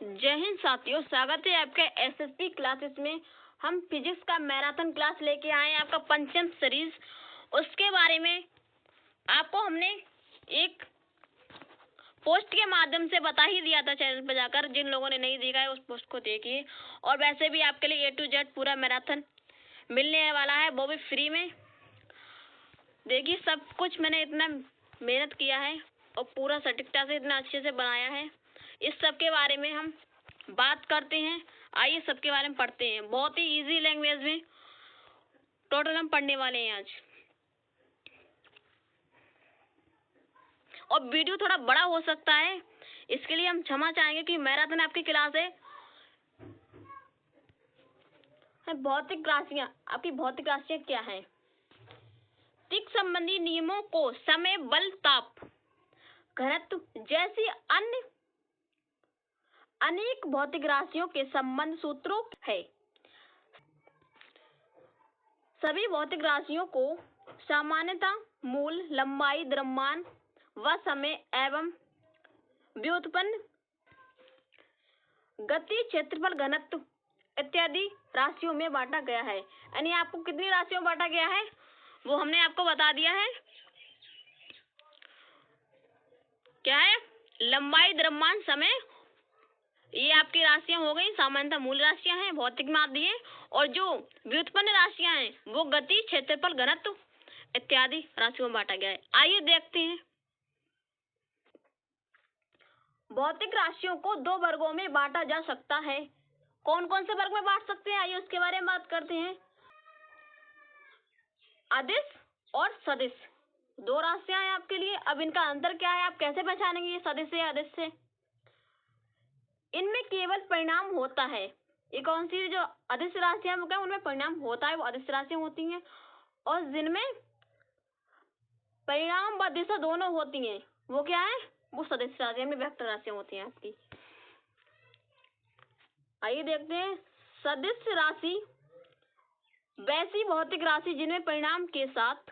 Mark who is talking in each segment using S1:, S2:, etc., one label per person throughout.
S1: जय हिंद साथियों, स्वागत है आपके एसएसपी क्लासेस में। हम फिजिक्स का मैराथन क्लास लेके आए हैं, आपका पंचम सीरीज। उसके बारे में आपको हमने एक पोस्ट के माध्यम से बता ही दिया था चैनल पर जाकर। जिन लोगों ने नहीं देखा है उस पोस्ट को देखिए। और वैसे भी आपके लिए A to Z पूरा मैराथन मिलने वाला है, वो भी फ्री में। देखिए, सब कुछ मैंने इतना मेहनत किया है और पूरा सटीकता से इतना अच्छे से बनाया है। इस सब के बारे में हम बात करते हैं। आइए सबके बारे में पढ़ते हैं। बहुत ही इजी लैंग्वेज में टोटल हम पढ़ने वाले हैं आज। और वीडियो थोड़ा बड़ा हो सकता है, इसके लिए हम क्षमा चाहेंगे कि मैराथन आपकी क्लास है भौतिक राशियां। आपकी भौतिक राशियां क्या है? तिक संबंधी नियमों को समय, बल, ताप, घनत्व जैसी अन्य अनेक भौतिक राशियों के संबंध सूत्रों है। सभी भौतिक राशियों को सामान्यतः मूल, लंबाई, द्रव्यमान व समय एवं व्युत्पन्न, गति, क्षेत्रफल, घनत्व इत्यादि राशियों में बांटा गया है। यानी आपको कितनी राशियों में बांटा गया है वो हमने आपको बता दिया है। क्या है? लंबाई, द्रव्यमान, समय, ये आपकी राशियां हो गई। सामान्यतः मूल राशियां हैं, भौतिक में आती है। और जो व्युत्पन्न राशियां हैं वो गति, क्षेत्रफल, घनत्व इत्यादि राशियों में बांटा गया है। आइए देखते हैं। भौतिक राशियों को दो वर्गों में बांटा जा सकता है। कौन कौन से वर्ग में बांट सकते हैं, आइए उसके बारे में बात करते हैं। अदिश और सदिश दो राशियां हैं आपके लिए। अब इनका अंतर क्या है, आप कैसे पहचानेंगे ये सदिश से अदिश से? इनमें केवल परिणाम होता है। ये कौन सी जो अदिश राशियां वो क्या उनमें परिणाम होता है, वो अदिश राशियां होती हैं। और जिनमें परिणाम व दिशा दोनों होती हैं वो क्या है, वो सदिश राशियां में वेक्टर राशियां होती हैं आपकी। आइए देखते हैं। सदिश राशि वैसी भौतिक राशि जिनमें परिणाम के साथ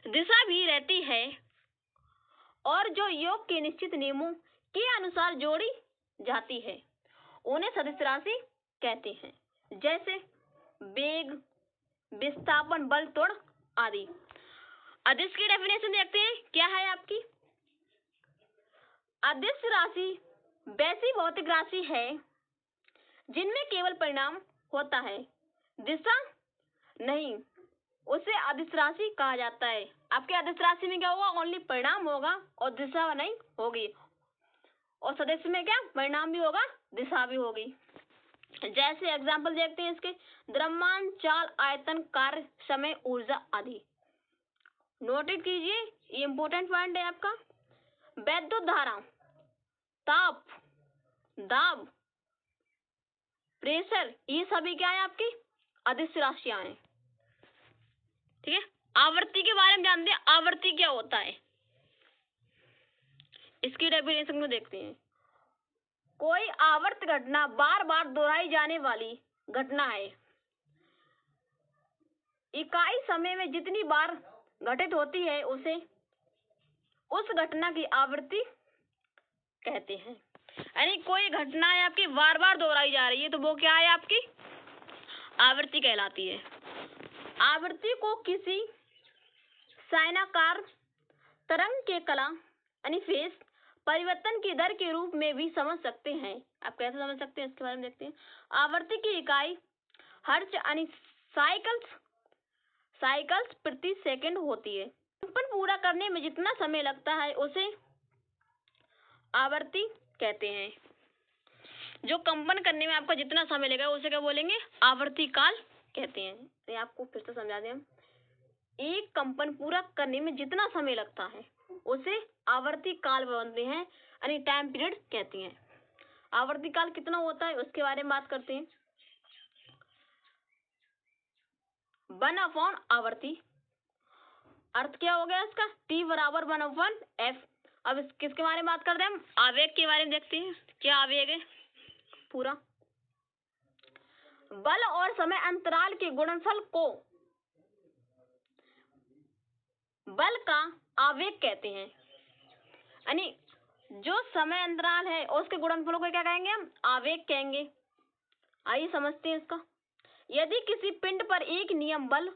S1: दिशा भी रहती है और जो योग के निश्चित नियमों के अनुसार जोड़ी जाती है, उन्हें सदिश राशि कहते हैं। जैसे वेग, विस्थापन, बल, त्वरण आदि। अदिश की डेफिनेशन देखते हैं क्या है आपकी। अदिश राशि वैसी भौतिक राशि है जिनमें केवल परिणाम होता है, दिशा नहीं, उसे अदिश राशि कहा जाता है। आपके अदिश राशि में क्या होगा, ओनली परिणाम होगा और दिशा नहीं होगी। और सदिश में क्या, परिणाम भी होगा, दिशा भी होगी। जैसे एग्जाम्पल देखते हैं इसके। द्रव्यमान, चाल, आयतन, कार्य, समय, ऊर्जा आदि। नोटेड कीजिए, ये इंपॉर्टेंट पॉइंट है आपका। वैद्युत धारा, ताप, दाब, प्रेशर, ये सभी क्या है आपकी अदिश राशियां हैं। ठीक है। आवर्ती के बारे में जानते हैं। आवर्ती क्या होता है, इसकी डेफिनेशन में देखते हैं। कोई आवर्त घटना बार बार दोहराई जाने वाली घटना है। इकाई समय में जितनी बार घटित होती है उसे उस घटना की आवृत्ति कहते हैं। यानी कोई घटना है आपकी बार बार दोहराई जा रही है तो वो क्या है, आपकी आवृत्ति कहलाती है। आवृत्ति को किसी साइनाकार तरंग के कला यानी फेज परिवर्तन की दर के रूप में भी समझ सकते हैं। आप कैसे समझ सकते हैं इसके बारे में देखते हैं। आवृत्ति की इकाई हर्ट्ज यानी साइकिल्स प्रति सेकंड होती है। कंपन पूरा करने में जितना समय लगता है उसे आवृत्ति कहते हैं। जो कंपन करने में आपको जितना समय लगेगा उसे क्या बोलेंगे, आवर्ती काल कहते हैं। तो आपको फिर से समझा दें हम। एक कंपन पूरा करने में जितना समय लगता है उसे आवर्ती काल बोलते हैं, यानी टाइम पीरियड कहते हैं। आवर्ती काल कितना होता है उसके बारे में बात करते हैं। 1/, आवर्ती अर्थ क्या हो गया इसका, T बराबर 1/F। अब किसके बारे में बात करते हैं हम, आवेग के बारे में देखते हैं। क्या आवेग है पूरा। बल और समय अंतराल के गुणनफल को बल का आवेग कहते हैं। यानी जो समय अंतराल है उसके गुणनफलों को क्या कहेंगे हम? आवेग कहेंगे। आइए समझते हैं इसका। यदि किसी पिंड पर एक नियम बल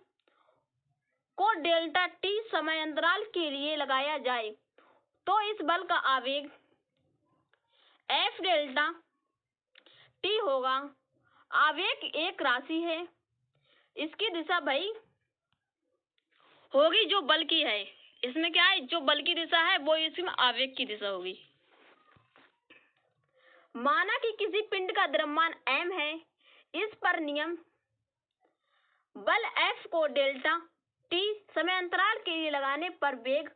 S1: को डेल्टा टी समय अंतराल के लिए लगाया जाए तो इस बल का आवेग एफ डेल्टा टी होगा। आवेग एक राशि है, इसकी दिशा भाई होगी जो बल की है। इसमें क्या है, जो बल की दिशा है वो इसमें आवेग की दिशा होगी। माना कि किसी पिंड का द्रव्यमान m है, इस पर नियम बल F को डेल्टा t समय अंतराल के लिए लगाने पर वेग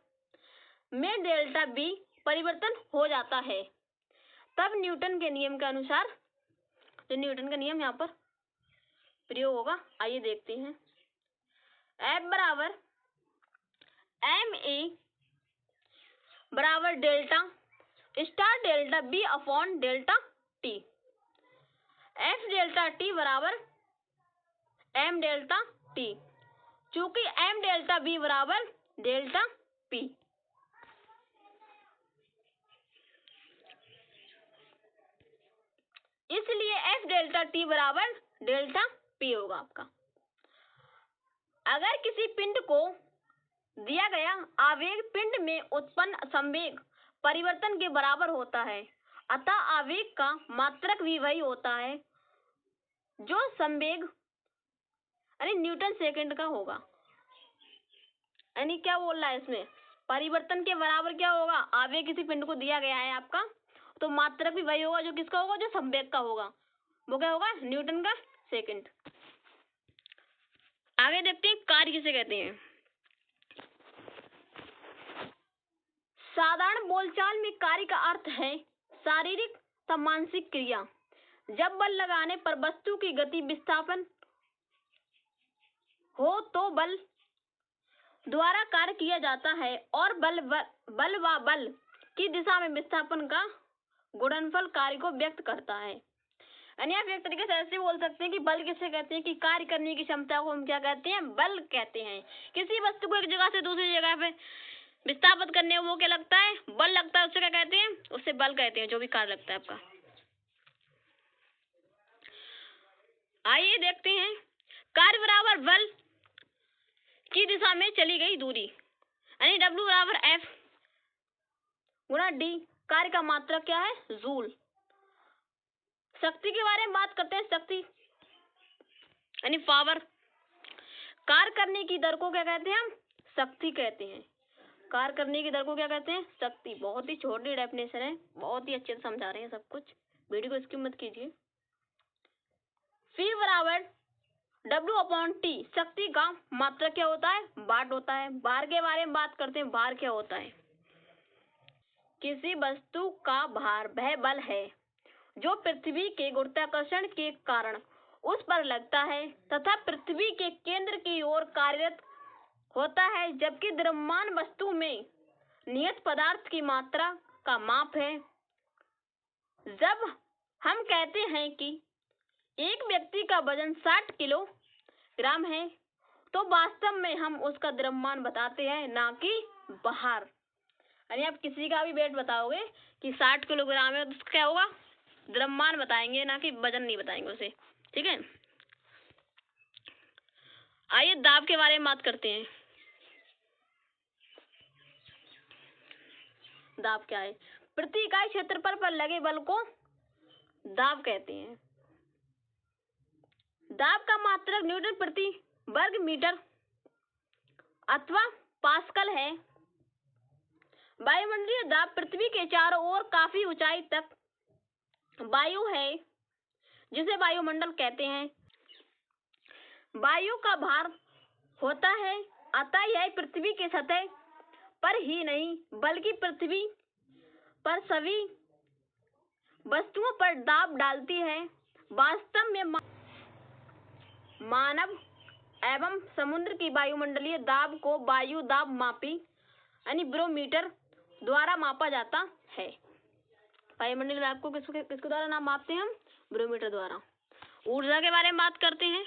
S1: में डेल्टा b परिवर्तन हो जाता है। तब न्यूटन के नियम के अनुसार, तो न्यूटन का नियम यहाँ पर प्रयोग होगा। आइए देखते हैं। F बराबर ma बराबर delta star delta b upon delta t। F delta t बराबर m डेल्टा t, चूंकि m डेल्टा b बराबर डेल्टा p। इसलिए F डेल्टा t बराबर डेल्टा p होगा आपका। अगर किसी पिंड को दिया गया आवेग पिंड में उत्पन्न संवेग परिवर्तन के बराबर होता है, अतः आवेग का मात्रक भी वही होता है जो संवेग यानी न्यूटन सेकंड का होगा। यानी क्या बोल रहा है इसमें, परिवर्तन के बराबर क्या होगा, आवेग किसी पिंड को दिया गया है आपका, तो मात्रक भी वही होगा जो किसका होगा, जो संवेग का होगा। वो क्या होगा, न्यूटन का सेकंड। आगे देखते हैं कार्य किसे कहते हैं। साधारण बोलचाल में कार्य का अर्थ है शारीरिक तथा मानसिक क्रिया। जब बल लगाने पर वस्तु की गति विस्थापन हो तो बल द्वारा कार्य किया जाता है और बल व बल की दिशा में विस्थापन का गुणनफल कार्य को व्यक्त करता है। यानी आप एक तरीके से ऐसे बोल सकते हैं कि बल किसे कहते हैं कि कार्य करने की क्षमता को हम क्या कहते हैं, बल कहते हैं। किसी वस्तु को एक जगह से दूसरी जगह पे विस्थापित करने वो क्या लगता है, बल लगता है, उससे क्या कहते हैं, उससे बल कहते हैं, जो भी कार्य लगता है आपका। आइए देखते हैं, कार्य बराबर बल की दिशा में चली गई दूरी, यानी W बराबर F गुणा D। कार्य का मात्रक क्या है, जूल। शक्ति के बारे में बात करते हैं, शक्ति यानी पावर। कार्य करने की दर को क्या कहते हैं, हम शक्ति कहते हैं। कार्य करने की दर को क्या कहते हैं, शक्ति। बहुत ही छोटी डेफिनेशन है, बहुत ही अच्छे से समझा रहे हैं सब कुछ, वीडियो को स्किप मत कीजिए। P बराबर W अपॉन T, शक्ति का मात्रक क्या होता है, वाट होता है। भार के बारे में बात करते हैं, भार क्या होता है, किसी वस्तु का भार वह बल है जो पृथ्वी के गुरुत्वाकर्षण के कारण उस पर लगता है तथा पृथ्वी के केंद्र की ओर कार्यरत होता है, जबकि द्रव्यमान वस्तु में नियत पदार्थ की मात्रा का माप है। जब हम कहते हैं कि एक व्यक्ति का वजन 60 किलोग्राम है, तो वास्तव में हम उसका द्रव्यमान बताते हैं, ना कि भार। यानी आप किसी का भी वेट बताओगे कि 60 किलोग्राम है, तो क्या होगा, द्रव्यमान बताएंगे, ना कि वजन नहीं बताएंगे उसे। ठीक है। आइए दाब के बारे में बात करते हैं। दाब क्या है, प्रति इकाई क्षेत्रफल पर लगे बल को दाब कहते हैं। दाब का मात्रक न्यूटन प्रति वर्ग मीटर अथवा पास्कल है। वायुमंडलीय दाब पृथ्वी के चारों ओर काफी ऊंचाई तक वायु है, जिसे वायुमंडल कहते हैं। वायु का भार होता है, अतः यह पृथ्वी की सतह पर ही नहीं बल्कि पृथ्वी पर सभी वस्तुओं पर दाब डालती है। वास्तव में मानव एवं समुद्र की वायुमंडलीय दाब को वायु दाब मापी यानी बैरोमीटर द्वारा मापा जाता है। वायुमंडलीय दाब को किसके द्वारा नाम मापते हैं हम, बैरोमीटर द्वारा। ऊर्जा के बारे में बात करते हैं।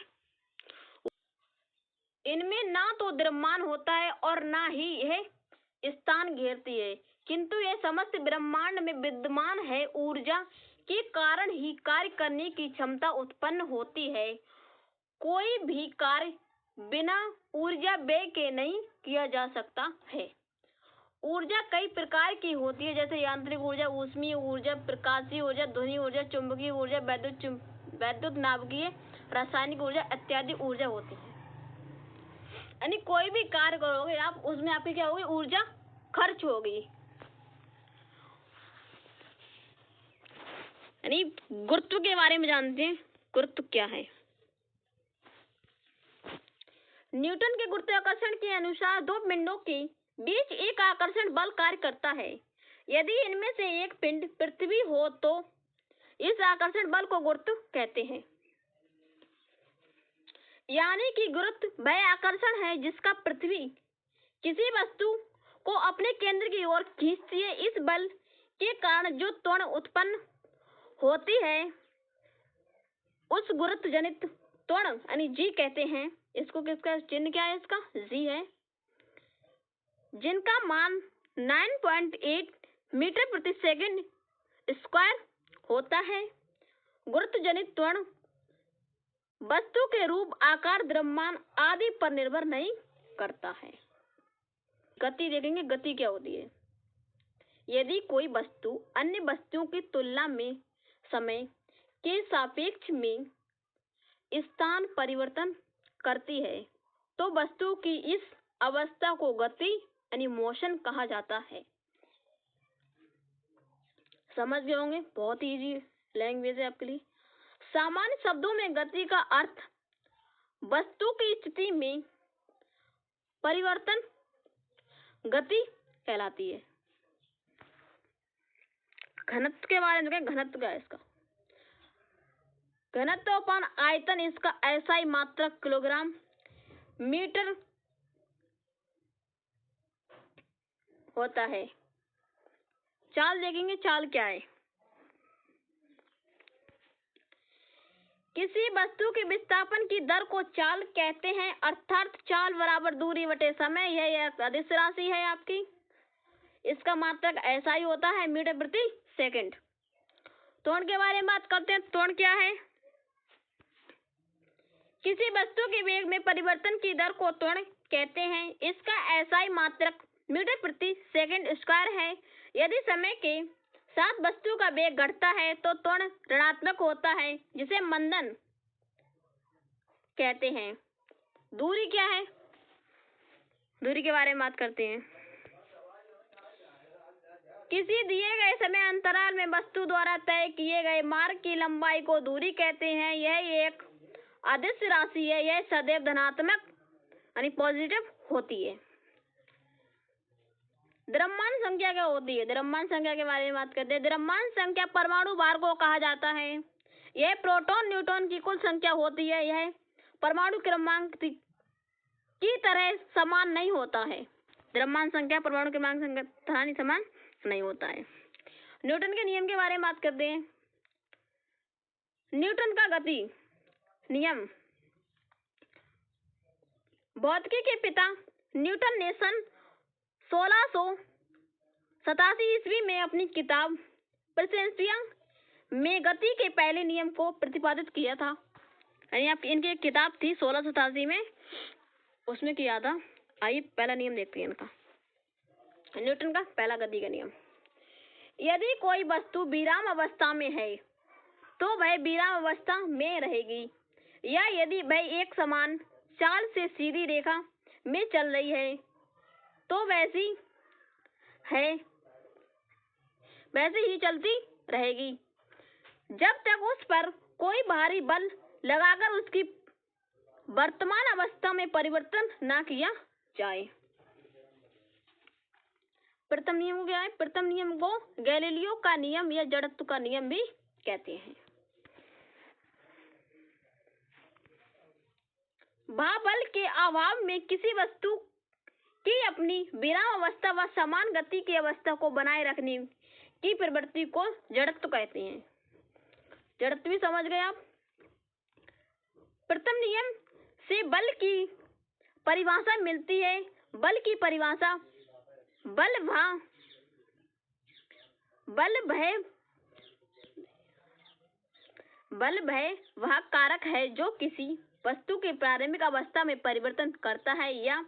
S1: इनमें ना तो द्रव्यमान होता है और ना ही यह स्थान घेरती है, किंतु यह समस्त ब्रह्मांड में विद्यमान है ऊर्जा के कारण ही कार्य करने की क्षमता उत्पन्न होती है। कोई भी कार्य बिना ऊर्जा व्यय के नहीं किया जा सकता है। ऊर्जा कई प्रकार की होती है, जैसे यांत्रिक ऊर्जा, ऊष्मीय ऊर्जा, प्रकाशीय ऊर्जा, ध्वनि ऊर्जा, चुंबकीय ऊर्जा, वैद्युत नाभिकीय, रासायनिक ऊर्जा इत्यादि ऊर्जा होती है। यानी कोई भी कार्य करोगे आप, उसमें आपकी क्या होगी, ऊर्जा खर्च होगी। यानी गुरुत्व के बारे में जानते हैं, गुरुत्व क्या है। न्यूटन के गुरुत्वाकर्षण के अनुसार दो पिंडों के बीच एक आकर्षण बल कार्य करता है। यदि इनमें से एक पिंड पृथ्वी हो तो इस आकर्षण बल को गुरुत्व कहते हैं। यानी कि गुरुत्व वह आकर्षण है जिसका पृथ्वी किसी वस्तु को अपने केंद्र की ओर खींचती है। इस बल के कारण जो त्वरण उत्पन्न होती है उस गुरुत्व जनित त्वरण यानी जी कहते हैं। इसको किसका चिन्ह क्या है, इसका जी है, जिनका मान 9.8 मीटर प्रति सेकंड स्क्वायर होता है। गुरुत्व जनित त्वरण वस्तु के रूप, आकार, द्रव्यमान आदि पर निर्भर नहीं करता है। गति देखेंगे, गति क्या होती है। यदि कोई वस्तु अन्य वस्तुओं की तुलना में समय के सापेक्ष में स्थान परिवर्तन करती है तो वस्तु की इस अवस्था को गति यानी मोशन कहा जाता है। समझ गए होंगे, बहुत इजी लैंग्वेज है आपके लिए। सामान्य शब्दों में गति का अर्थ वस्तु की स्थिति में परिवर्तन गति कहलाती है। घनत्व के बारे में, घनत्व क्या है इसका, घनत्व अपान आयतन, इसका एसआई मात्रक किलोग्राम मीटर होता है। चाल देखेंगे, चाल क्या है। किसी वस्तु के विस्थापन की दर को चाल कहते हैं, अर्थात चाल बराबर दूरी बटे समय। यह अदिश राशि है आपकी। इसका मात्रक ऐसा ही होता है मीटर प्रति सेकंड। त्वरण के बारे में बात करते हैं। त्वरण क्या है, किसी वस्तु के वेग में परिवर्तन की दर को त्वरण कहते हैं। इसका ऐसा मात्रक मीटर प्रति सेकंड स्क्वायर है। यदि समय के साथ वस्तु का वेग घटता है तो त्वरण ऋणात्मक होता है, जिसे मंदन कहते हैं। दूरी क्या है, दूरी के बारे में बात करते हैं। किसी दिए गए समय अंतराल में वस्तु द्वारा तय किए गए मार्ग की लंबाई को दूरी कहते हैं। यह एक अदिश राशि है। यह सदैव धनात्मक यानी पॉजिटिव होती है। द्रव्यमान संख्या क्या होती है, द्रव्यमान संख्या के बारे में बात करते हैं। द्रव्यमान संख्या परमाणु भार को कहा जाता है। यह प्रोटॉन न्यूट्रॉन की कुल संख्या होती है। यह परमाणु क्रमांक की तरह समान नहीं होता है। द्रव्यमान संख्या परमाणु क्रमांक संख्या तरह समान नहीं होता है। न्यूटन के नियम के बारे में बात करते हैं। न्यूटन का गति नियम। भौतिकी के पिता न्यूटन ने सन 1687 ईस्वी में अपनी किताब प्रिंसिपिया में गति के पहले नियम को प्रतिपादित किया था। यानी आपकी इनकी एक किताब थी 1687 में, उसमें किया था। आइए पहला नियम देखते हैं इनका, न्यूटन का पहला गति का नियम। यदि कोई वस्तु विराम अवस्था में है तो वह विराम अवस्था में रहेगी, या यदि वह एक समान चाल से सीधी रेखा में चल रही है तो वैसे ही चलती रहेगी जब तक उस पर कोई भारी बल लगाकर उसकी वर्तमान अवस्था में परिवर्तन ना किया जाए। प्रथम नियम क्या है, प्रथम नियम को गैलीलियो का नियम या जड़त्व का नियम भी कहते हैं। भाबल के अभाव में किसी वस्तु की अपनी विराम अवस्था व समान गति की अवस्था को बनाए रखने की प्रवृत्ति को जड़त्व कहते हैं। जड़त्व भी समझ गए आप। प्रथम नियम से बल की परिभाषा मिलती है। बल की परिभाषा बल भय वह कारक है जो किसी वस्तु की प्रारंभिक अवस्था में परिवर्तन करता है या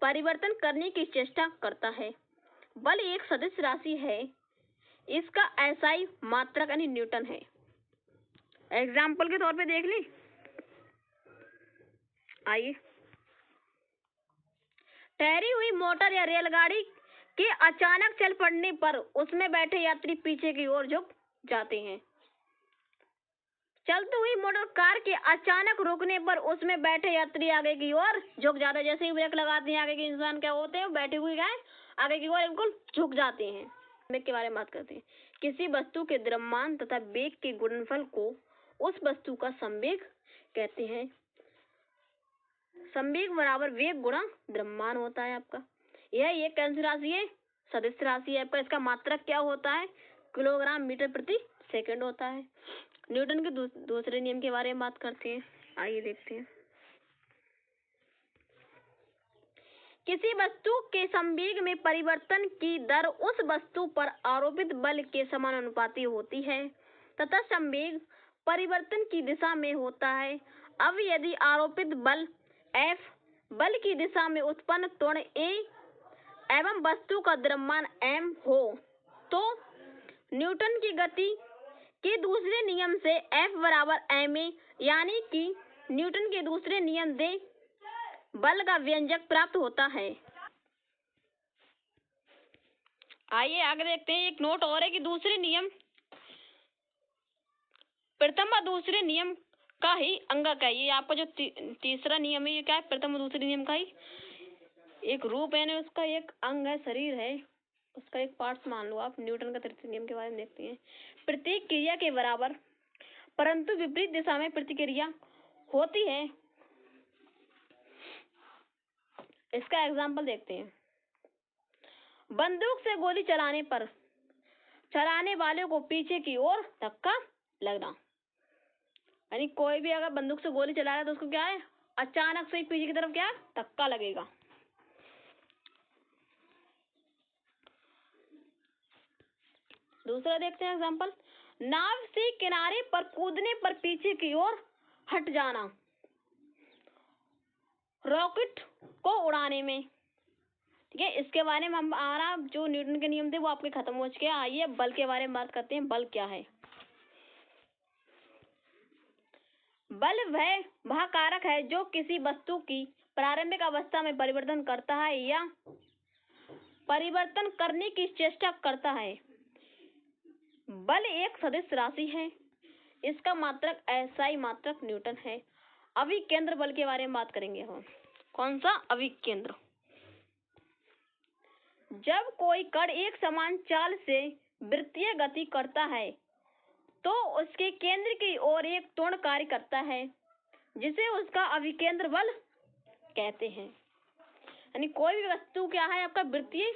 S1: परिवर्तन करने की चेष्टा करता है। बल एक सदिश राशि है। इसका एसआई मात्रक यानी न्यूटन है। एग्जाम्पल के तौर पे देख ली। आइए, ठहरी हुई मोटर या रेलगाड़ी के अचानक चल पड़ने पर उसमें बैठे यात्री पीछे की ओर झुक जाते हैं। चलती हुई मोटर कार के अचानक रुकने पर उसमें बैठे यात्री आगे की ओर झुक जाते हैं। जैसे ही ब्रेक लगाते हैं, आगे के इंसान क्या होते हैं, बैठे हुए गए आगे की ओर बिल्कुल झुक जाते हैं। वेग के बारे में बात करते हैं। किसी वस्तु के द्रव्यमान तथा वेग के गुणनफल को उस वस्तु का संवेग कहते हैं। संवेग बराबर वेग गुणा द्रव्यमान होता है आपका। यह एक कैसी राशि है? सदिश राशि है आपका। इसका मात्रक क्या होता है? किलोग्राम मीटर प्रति सेकंड होता है। न्यूटन के दूसरे नियम के बारे में बात करते हैं। आइए देखते हैं। किसी वस्तु के संवेग में परिवर्तन की दर उस वस्तु पर आरोपित बल के समानुपाती होती है तथा संवेग परिवर्तन की दिशा में होता है। अब यदि आरोपित बल F बल की दिशा में उत्पन्न त्वरण A एवं वस्तु का द्रव्यमान m हो तो न्यूटन की गति के दूसरे नियम से F बराबर ma यानी कि न्यूटन के दूसरे नियम से बल का व्यंजक प्राप्त होता है। आइए आगे देखते हैं। एक नोट और है कि दूसरे नियम प्रथम और दूसरे नियम का ही अंगक है। ये आपका जो तीसरा नियम है, ये क्या है? प्रथम और दूसरे नियम का ही एक रूप है, उसका एक अंग है, शरीर है, उसका एक पार्ट मान लो आप। न्यूटन का तृतीय नियम के बारे में देखते हैं। प्रत्येक क्रिया के बराबर परंतु विपरीत दिशा में प्रतिक्रिया होती है। इसका एग्जाम्पल देखते हैं। बंदूक से गोली चलाने पर चलाने वाले को पीछे की ओर धक्का लगना, यानी कोई भी अगर बंदूक से गोली चला रहा है तो उसको क्या है? अचानक से पीछे की तरफ क्या है? धक्का लगेगा। दूसरा देखते हैं एग्जाम्पल। नाव से किनारे पर कूदने पर पीछे की ओर हट जाना, रॉकेट को उड़ाने में। ठीक है, इसके बारे में हमारा जो न्यूटन के नियम थे वो आपके खत्म हो चुके हैं। आइए बल के बारे में बात करते हैं। बल क्या है? बल वह कारक है जो किसी वस्तु की प्रारंभिक अवस्था में परिवर्तन करता है या परिवर्तन करने की चेष्टा करता है। बल एक सदिश राशि है। इसका मात्रक एसआई मात्रक न्यूटन है। अभिकेंद्र बल के बारे में बात करेंगे हम। कौन सा? अभिकेंद्र। जब कोई कण एक समान चाल से वृत्तीय गति करता है तो उसके केंद्र की ओर एक त्वरण कार्य करता है जिसे उसका अभिकेंद्र बल कहते हैं। यानी कोई भी वस्तु क्या है आपका? वृत्तीय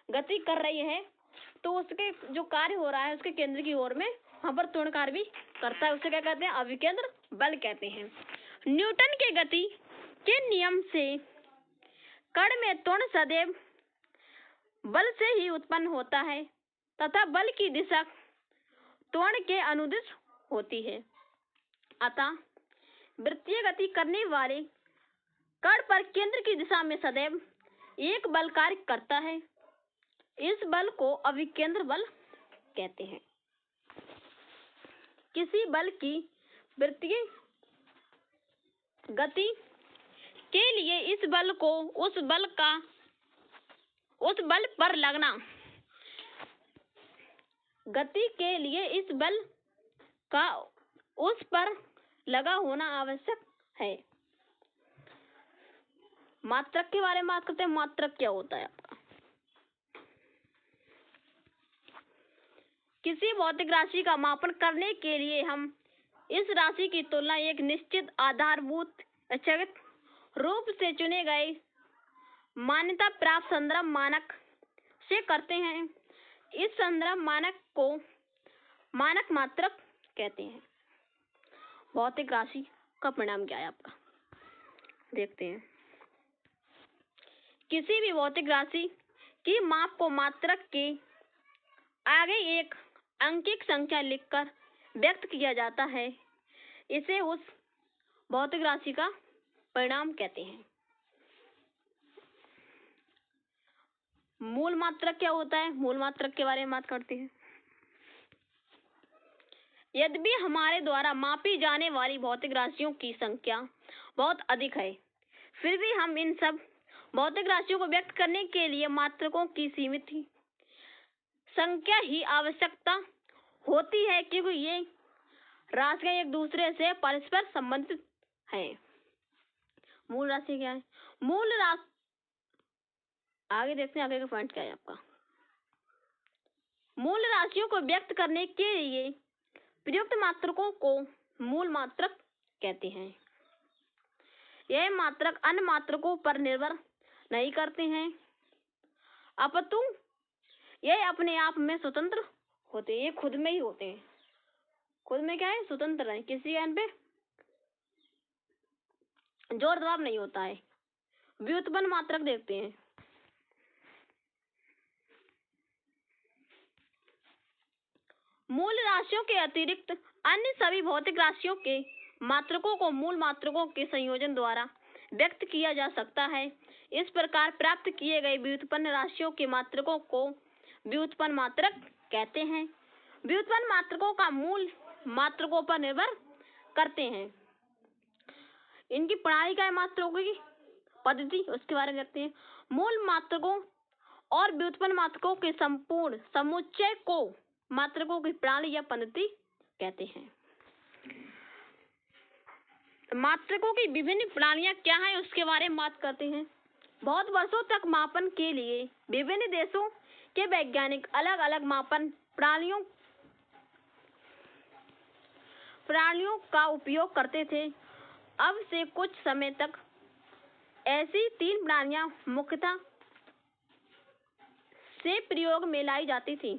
S1: गति कर रही है तो उसके जो कार्य हो रहा है उसके केंद्र की ओर में वहां पर त्वरण कार्य भी करता है। उसे क्या कहते हैं? अभिकेंद्र बल कहते हैं। न्यूटन के गति के नियम से कण में त्वरण सदैव बल से ही उत्पन्न होता है तथा बल की दिशा त्वरण के अनुदिश होती है। अतः वृत्तीय गति करने वाले कण पर केंद्र की दिशा में सदैव एक बल कार्य करता है। इस बल को अभिकेंद्र बल कहते हैं। किसी बल की वृत्तीय गति के लिए इस बल को उस बल पर लगना, गति के लिए इस बल का उस पर लगा होना आवश्यक है। मात्रक के बारे में बात करते हैं। मात्रक क्या होता है आपका? किसी भौतिक राशि का मापन करने के लिए हम इस राशि की तुलना एक निश्चित आधारभूत स्थगित रूप से चुने गए मान्यता प्राप्त संदर्भ मानक से करते हैं। इस संदर्भ मानक को मानक मात्रक कहते हैं। भौतिक राशि का परिणाम क्या है आपका? देखते हैं। किसी भी भौतिक राशि कि माप को मात्रक के आगे एक अंकित संख्या लिखकर व्यक्त किया जाता है, इसे उस भौतिक राशि का परिणाम कहते हैं। मूल मात्रक क्या होता है? मूल मात्रक के बारे में बात करते हैं। यद्यपि हमारे द्वारा मापी जाने वाली भौतिक राशियों की संख्या बहुत अधिक है, फिर भी हम इन सब भौतिक राशियों को व्यक्त करने के लिए मात्रकों की सीमित संख्या ही आवश्यकता होती है, क्योंकि ये राशियां एक दूसरे से परस्पर संबंधित हैं। मूल राशि क्या है? मूल राशि आगे देखते हैं, आगे का पॉइंट क्या है आपका। मूल राशियों को व्यक्त करने के लिए प्रयुक्त मात्रकों को मूल मात्रक कहते हैं। यह मात्रक अन्य मात्रकों पर निर्भर नहीं करते हैं, अपितु यह अपने आप में स्वतंत्र होते हैं। ये खुद में ही होते हैं। खुद में क्या है? स्वतंत्र है, किसी के पे जोर दबाव नहीं होता है। व्युत्पन्न मात्रक देखते हैं। मूल राशियों के अतिरिक्त अन्य सभी भौतिक राशियों के मात्रकों को मूल मात्रकों के संयोजन द्वारा व्यक्त किया जा सकता है। इस प्रकार प्राप्त किए गए व्युत्पन्न राशियों के मात्रकों को व्युत्पन्न मात्रक कहते हैं। व्युत्पन्न मात्रकों का मूल मात्रकों पर निर्भर करते हैं। इनकी प्रणाली का मात्रकों की पद्धति, उसके बारे में देखते हैं। मूल मात्रकों और व्युत्पन्न मात्रकों के संपूर्ण समुच्चय को मात्रकों की प्रणाली या पद्धति कहते हैं। मात्रकों की विभिन्न प्रणालियां क्या हैं, उसके बारे में बात करते हैं। बहुत वर्षों तक मापन के लिए विभिन्न देशों के वैज्ञानिक अलग अलग मापन प्रणालियों का उपयोग करते थे। अब से कुछ समय तक ऐसी 3 प्रणालियां मुख्यतः से प्रयोग में लाई जाती थी।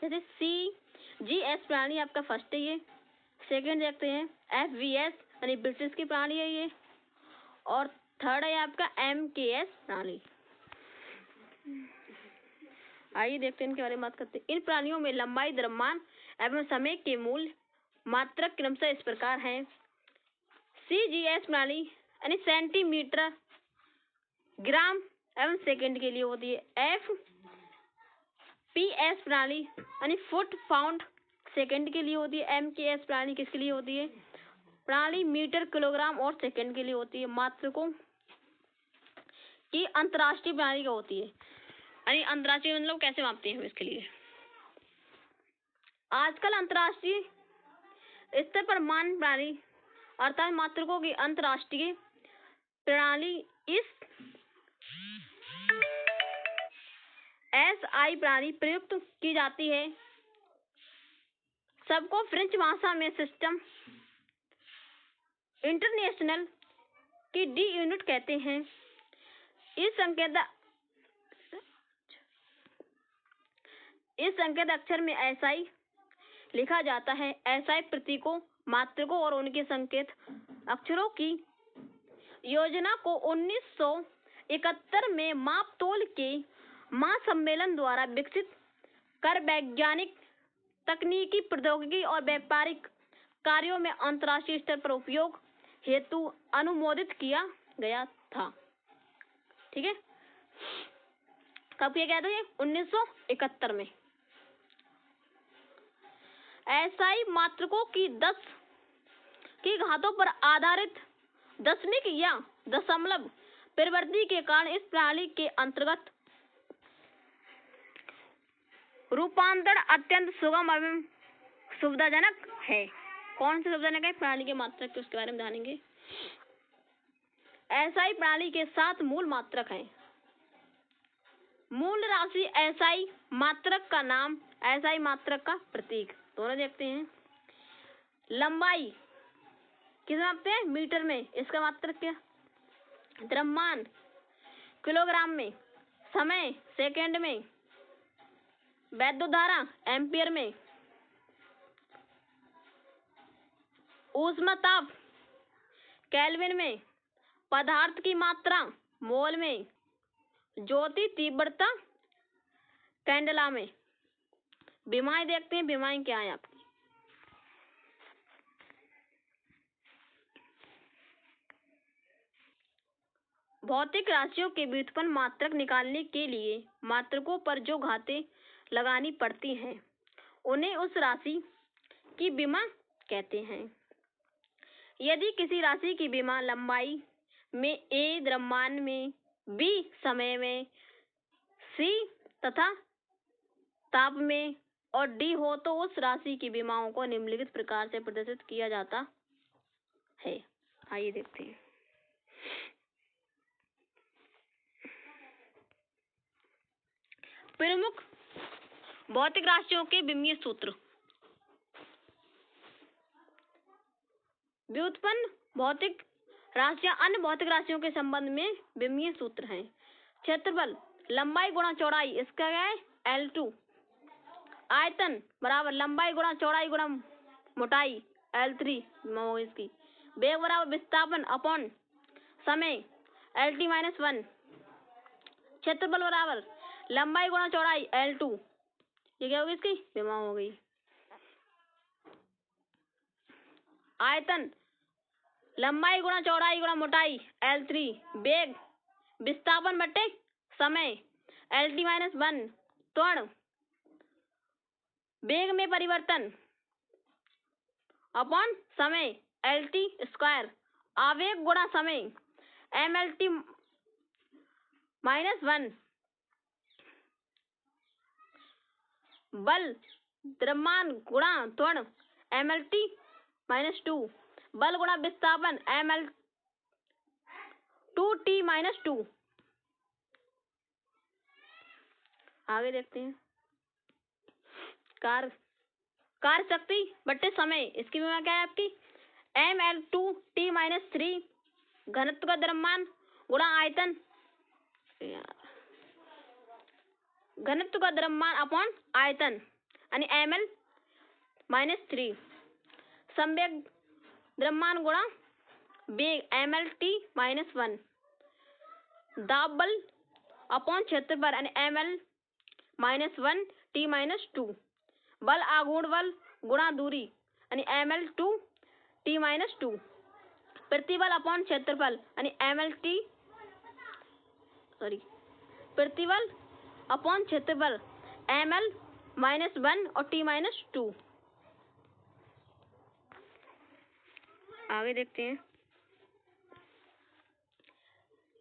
S1: जैसे CGS प्रणाली आपका फर्स्ट है, ये सेकंड देखते हैं FVS यानी ब्रिटिश की प्रणाली है ये, और थर्ड है आपका MKS प्रणाली। आइए देखते हैं इनके बारे में बात करते हैं। इन प्रणालियों में लंबाई, द्रव्यमान एवं समय के मूल मात्रक क्रमशः इस प्रकार हैं। CGS प्रणाली यानी सेंटीमीटर, ग्राम एवं सेकंड के लिए होती है। FPS प्रणाली यानी फुट, पाउंड, सेकंड के लिए होती है। MKS प्रणाली किसके लिए होती है? प्रणाली मीटर, किलोग्राम और सेकंड के लिए होती है। मात्रकों की अंतरराष्ट्रीय प्रणाली का होती है, यानी अंतरराष्ट्रीय मतलब कैसे मापते हैं इसके लिए। आजकल अंतरराष्ट्रीय स्तर पर मान प्रणाली अर्थात मात्रकों की अंतरराष्ट्रीय प्रणाली इस SI प्रणाली प्रयुक्त की जाती है। सबको फ्रेंच भाषा में सिस्टम इंटरनेशनल की D यूनिट कहते हैं। इस संकेत अक्षर में SI लिखा जाता है। SI प्रतीकों, मात्रकों और उनके संकेत अक्षरों की योजना को 1971 में माप तोल के महासम्मेलन द्वारा विकसित कर वैज्ञानिक, तकनीकी, प्रौद्योगिकी और व्यापारिक कार्यों में अंतरराष्ट्रीय स्तर पर उपयोग हेतु अनुमोदित किया गया था। ठीक है, कब किया गया था ये? 1971 में। SI मात्रकों की 10 की घातों पर आधारित दशमिक या दशमलव प्रवृत्ति के कारण इस प्रणाली के अंतर्गत रूपांतरण अत्यंत सुगम एवं सुविधाजनक है। कौन सी सुविधाजनक है? प्रणाली के मात्रक के, उसके बारे में जानेंगे। SI प्रणाली के 7 मूल मात्रक हैं। मूल राशि SI मात्रक का नाम, SI मात्रक का प्रतीक, दोनों देखते हैं। लंबाई किस मापते हैं? मीटर में, इसका मात्रक क्या? द्रव्यमान किलोग्राम में, समय सेकंड में, वैद्युत धारा एम्पियर में, ऊष्मताप केल्विन में, पदार्थ की मात्रा मोल में, ज्योति तीव्रता कैंडला में। विमाएं देखते हैं, विमाएं क्या है आपकी। भौतिक राशियों के व्युत्पन्न मात्रक निकालने के लिए मात्रकों पर जो घातें लगानी पड़ती हैं उन्हें उस राशि की विमा कहते हैं। यदि किसी राशि की विमा लंबाई में a, द्रव्यमान में b, समय में c तथा ताप में और d हो तो उस राशि की विमाओं को निम्नलिखित प्रकार से प्रदर्शित किया जाता है। आइए देखते हैं। प्रमुख भौतिक राशियों के विमीय सूत्र। व्युत्पन्न भौतिक राशियां अन्य भौतिक राशियों के संबंध में विमीय सूत्र हैं। क्षेत्रफल लंबाई गुणा चौड़ाई, इसका क्या है L2। आयतन बराबर लंबाई गुणा चौड़ाई गुणा मोटाई L3 इसकी। वेग बराबर विस्थापन अपॉन समय LT-1। क्षेत्रफल बराबर लंबाई गुणा चौड़ाई L2। ये क्या होगी इसकी विमा हो गई। आयतन लंबाई गुणा चौड़ाई गुणा मोटाई L3। वेग विस्थापन बटे समय LT-1। त्वरण वेग में परिवर्तन अपॉन समय LT²। आवेग गुणा समय MLT-1। बल द्रव्यमान गुणा त्वरण MLT-2। बल गुणा विस्थापन ML2T-2। आगे देखते हैं। कार्य शक्ति बट्टे समय, इसकी विमा क्या है आपकी ML2T-3। घनत्व का द्रव्यमान गुणा आयतन, घनत्व का द्रव्यमान अपॉन आयतन यानी ML-3। संवेग द्रव्यमान गुणा वेग MLT-1। दाब बल अपॉन क्षेत्रफल यानी ML-1T-2। बल आघूर्ण बल गुणा दूरी यानी ML2T-2। प्रतिबल अपॉन क्षेत्रफल यानी प्रतिबल अपॉन क्षेत्रफल ML-1 और T-2। आगे देखते हैं।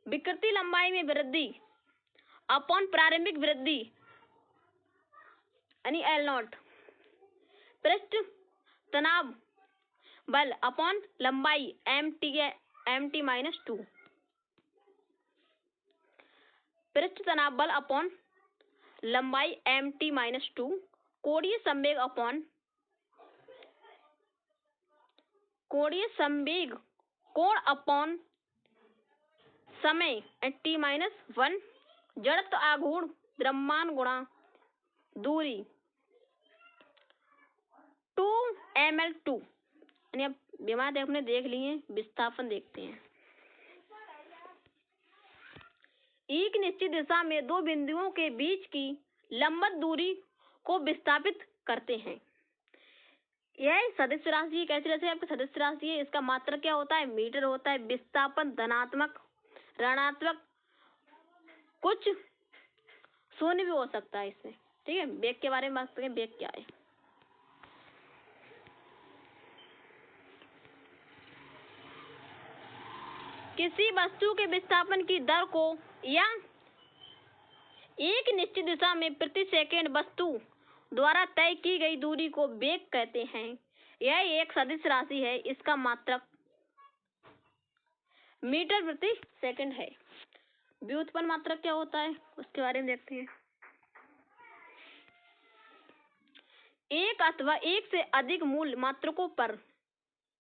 S1: विकृति लंबाई में वृद्धि अपॉन प्रारंभिक वृद्धि यानी L0। पृष्ठ तनाव बल अपॉन लंबाई MT-2। पृष्ठ तनाव बल अपॉन लंबाई MT-2। कोणीय संवेग कोण अपॉन समय T-1। जड़त्व आघूर्ण द्रव्यमान गुणा दूरी 2ml2 यानी अब विमा आपने देख लिए, विस्थापन देखते हैं। एक निश्चित दिशा में दो बिंदुओं के बीच की लंबवत दूरी को विस्थापित करते हैं। यह सदिश राशि है। कैसी राशि है आपकी सदिश राशि है। इसका मात्रक क्या होता है मीटर होता है। विस्थापन धनात्मक ऋणात्मक कुछ शून्य भी हो सकता है इसमें। ठीक है, वेग के बारे में बात करें। वेग क्या है, किसी वस्तु के विस्थापन की दर को या एक निश्चित दिशा में प्रति सेकंड वस्तु द्वारा तय की गई दूरी को वेग कहते हैं। यह एक सदिश राशि है। इसका मात्रक मीटर प्रति सेकंड है। व्युत्पन्न मात्रक क्या होता है उसके बारे में देखते हैं। एक अथवा एक से अधिक मूल मात्रकों पर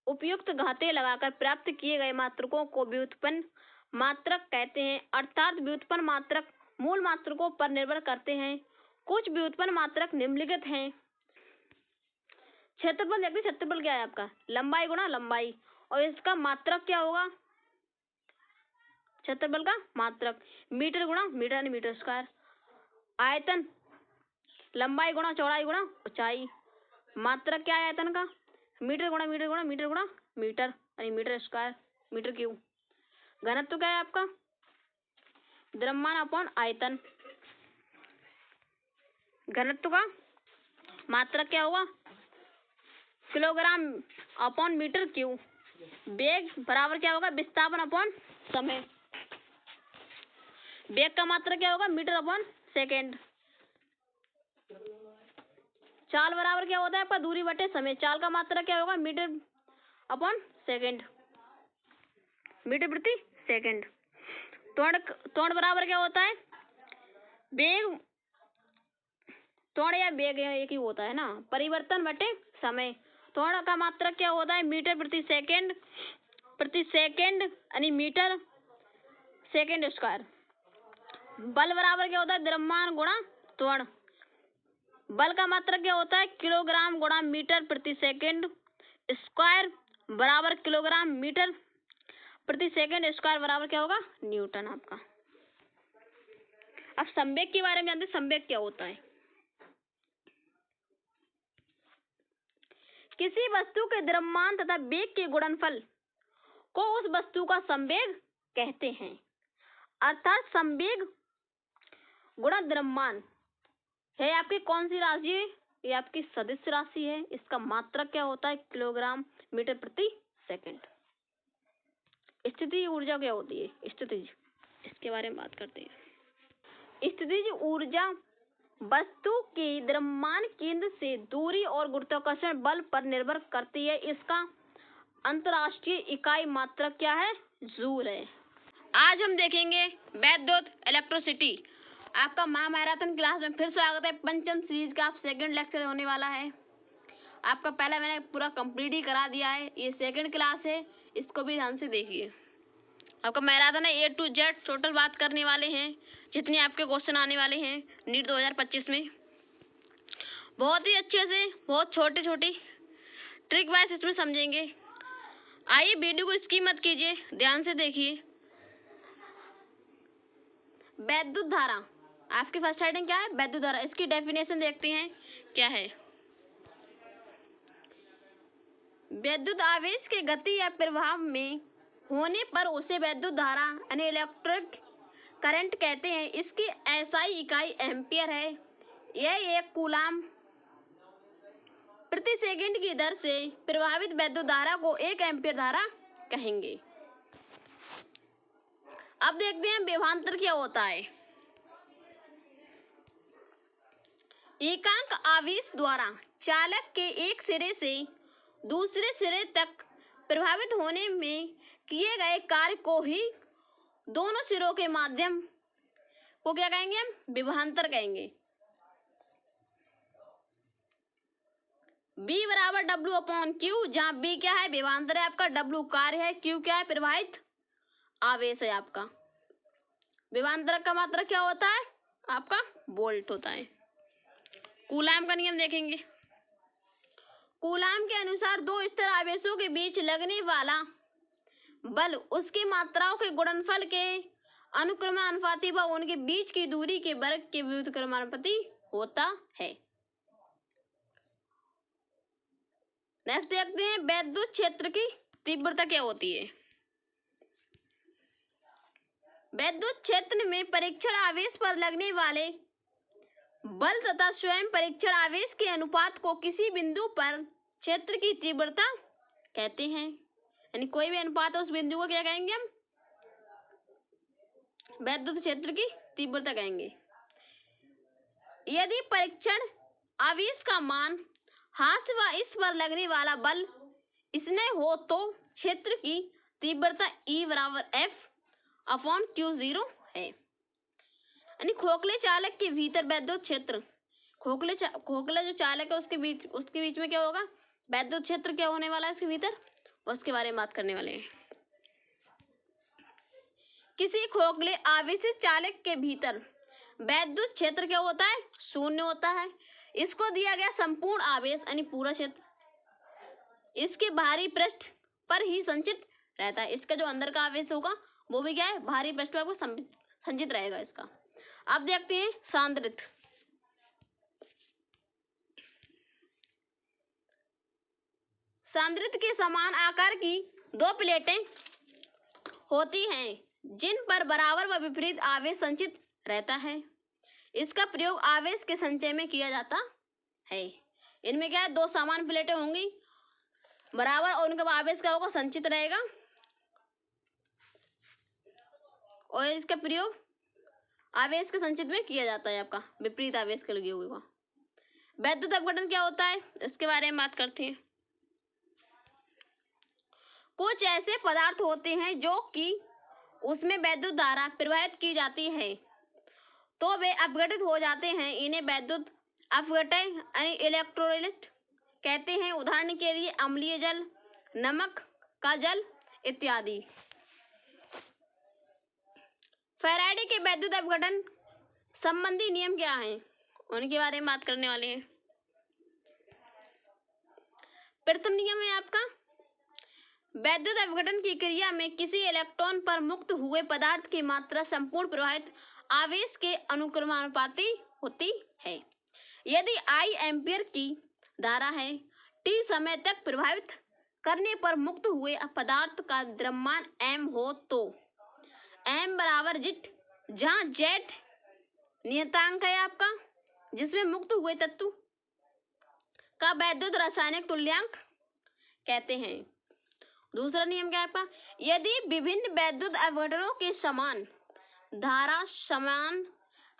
S1: उपयुक्त घातें लगाकर प्राप्त किए गए मात्रकों को व्युत्पन्न मात्रक कहते हैं। अर्थात व्युत्पन्न मात्रक मूल मात्रकों पर निर्भर करते हैं। कुछ व्युत्पन्न मात्रक निम्नलिखित हैं। क्षेत्रफल देखिए, क्षेत्रफल क्या है आपका लंबाई गुणा लंबाई, और इसका मात्रक क्या होगा क्षेत्रफल का मात्रक, मीटर गुणा मीटर यानी मीटर स्क्वायर, आयतन लंबाई गुणा चौड़ाई गुणा ऊंचाई, मात्रक क्या है आयतन का, मीटर गुणा मीटर गुणा मीटर गुणा मीटर यानी मीटर स्क्वायर मीटर क्यूब, घनत्व क्या है आपका, द्रव्यमान अपॉन आयतन, घनत्व का मात्रक क्या होगा, किलोग्राम अपॉन मीटर क्यूब, वेग बराबर क्या होगा, विस्थापन अपॉन समय, वेग का मात्रक क्या होगा, मीटर अपॉन सेकेंड, चाल बराबर क्या होता है आपका, दूरी बटे समय, चाल का मात्रक क्या होगा, मीटर अपॉन सेकेंड, मीटर प्रति सेकेंड, त्वरण बराबर क्या होता है, वेग त्वरण या वेग एक ही होता है ना, परिवर्तन बटे समय, त्वरण का मात्रक क्या होता है, मीटर प्रति सेकेंड यानी मीटर सेकेंड स्क्वायर, बल बराबर क्या होता है, द्रव्यमान गुणा त्वरण, बल का मात्रक क्या होता है, किलोग्राम गुणा मीटर प्रति सेकेंड स्क्वायर बराबर किलोग्राम मीटर प्रति सेकेंड स्क्वायर बराबर क्या होगा, न्यूटन आपका। अब संवेग के बारे में जानते हैं, संवेग क्या होता है, किसी वस्तु के द्रव्यमान तथा वेग के गुणनफल को उस वस्तु का संवेग कहते हैं, अर्थात संवेग गुणा द्रव्यमान है आपकी कौन सी राशि है, ये आपकी सदिश राशि है, इसका मात्रक क्या होता है, किलोग्राम मीटर प्रति सेकंड। स्थितिज ऊर्जा क्या होती है, स्थितिज, इसके बारे में बात करते हैं। स्थितिज ऊर्जा वस्तु के द्रव्यमान केंद्र से दूरी और गुरुत्वाकर्षण बल पर निर्भर करती है, इसका अंतरराष्ट्रीय इकाई मात्रक क्या है, जूल है। आज हम देखेंगे वैद्युत इलेक्ट्रिसिटी। आपका महामैराथन क्लास में फिर स्वागत है। पंचम सीरीज का आप सेकंड लेक्चर होने वाला है। आपका पहला मैंने पूरा कंप्लीट ही करा दिया है, ये सेकंड क्लास है, इसको भी ध्यान से देखिए। आपका मैराथन है A to Z, टोटल बात करने वाले हैं जितने आपके क्वेश्चन आने वाले हैं नीट 2025 में, बहुत ही अच्छे से, बहुत छोटे छोटी ट्रिक वाइज इसमें समझेंगे। आइए वीडियो को स्किप मत कीजिए, ध्यान से देखिए। वैद्युत धारा आपके फर्स्ट हेडिंग क्या है, वैद्युत धारा, इसकी डेफिनेशन देखते हैं क्या है। विद्युत आवेश के गति या प्रवाह में होने पर उसे विद्युत धारा यानी इलेक्ट्रिक करंट कहते हैं। इसकी एसआई इकाई एम्पियर है। यह एक कूलाम प्रति सेकंड की दर से प्रवाहित विद्युत धारा को 1 एम्पियर धारा कहेंगे। अब देखते हैं विभवांतर क्या होता है। एकांक आवेश द्वारा चालक के एक सिरे से दूसरे सिरे तक प्रभावित होने में किए गए कार्य को ही दोनों सिरों के माध्यम को क्या कहेंगे, हम विभवांतर कहेंगे। B बराबर W अपॉन Q, जहाँ B क्या है, विभवांतर है आपका, W कार्य है, Q क्या है, प्रवाहित आवेश है आपका। विभवांतर का मात्रक क्या होता है आपका, वोल्ट होता है। कूलाम का नियम देखेंगे। कूलाम के अनुसार दो स्थिर आवेशों के बीच लगने वाला बल उसकी मात्राओं के गुणनफल के अनुक्रमानुपाती व उनके बीच की दूरी के वर्ग के व्युत्क्रमानुपाती होता है। नेक्स्ट देखते हैं विद्युत क्षेत्र की तीव्रता क्या होती है। विद्युत क्षेत्र में परीक्षण आवेश पर लगने वाले बल तथा स्वयं परीक्षण आवेश के अनुपात को किसी बिंदु पर क्षेत्र की तीव्रता कहते हैं। यानी कोई भी अनुपात है उस बिंदु को क्या कहेंगे, हम विद्युत क्षेत्र की तीव्रता कहेंगे। यदि परीक्षण आवेश का मान हाथ व इस पर लगने वाला बल इसने हो तो क्षेत्र की तीव्रता E बराबर F अपॉन Q0 है। यानी खोखले चालक के भीतर विद्युत क्षेत्र, खोखला जो चालक है उसके बीच में क्या होगा, विद्युत क्षेत्र क्या होने वाला है इसके भीतर, उसके बारे में बात करने वाले हैं। किसी खोखले आवेशित चालक के भीतर विद्युत क्षेत्र क्या होता है, शून्य होता है। इसको दिया गया संपूर्ण आवेश यानी पूरा क्षेत्र इसके बाहरी पृष्ठ पर ही संचित रहता है। इसका जो अंदर का आवेश होगा वो भी क्या है, भारी पृष्ठभाग को संचित रहेगा इसका। अब देखते हैं सांद्रित। सांद्रित के समान आकार की दो प्लेटें होती हैं जिन पर बराबर व विपरीत आवेश संचित रहता है। इसका प्रयोग आवेश के संचय में किया जाता है। इनमें क्या है, दो समान प्लेटें होंगी बराबर और उनका आवेश क्या होगा, संचित रहेगा, और इसका प्रयोग आवेश के संचित में किया जाता है आपका विपरीत आवेश के लगे हुए का। वैद्युत अपघटन क्या होता है, इसके बारे में बात करते हैं। कुछ ऐसे पदार्थ होते हैं जो कि उसमें वैद्युत धारा प्रवाहित की जाती है तो वे अपघटित हो जाते हैं। इन्हें वैद्युत अपघटन यानी इलेक्ट्रोलिट कहते हैं। उदाहरण के लिए अम्लीय जल, नमक का जल इत्यादि। फैराडे के वैद्युत अपघटन संबंधी नियम क्या हैं, उनके बारे में बात करने वाले हैं। प्रथम नियम है आपका, वैद्युत अपघटन की क्रिया में किसी इलेक्ट्रॉन पर मुक्त हुए पदार्थ की मात्रा संपूर्ण प्रवाहित आवेश के अनुक्रमानुपाती होती है। यदि I एम्पीयर की धारा है, T समय तक प्रभावित करने पर मुक्त हुए पदार्थ का द्रव्यमान M हो तो M बराबर जिट, जहाँ Z नियतांक है आपका जिसमें मुक्त हुए तत्व का वैद्युत रासायनिक तुल्यांक कहते हैं। दूसरा नियम क्या है आपका, यदि विभिन्न वैद्युत अपघटनों के समान धारा समान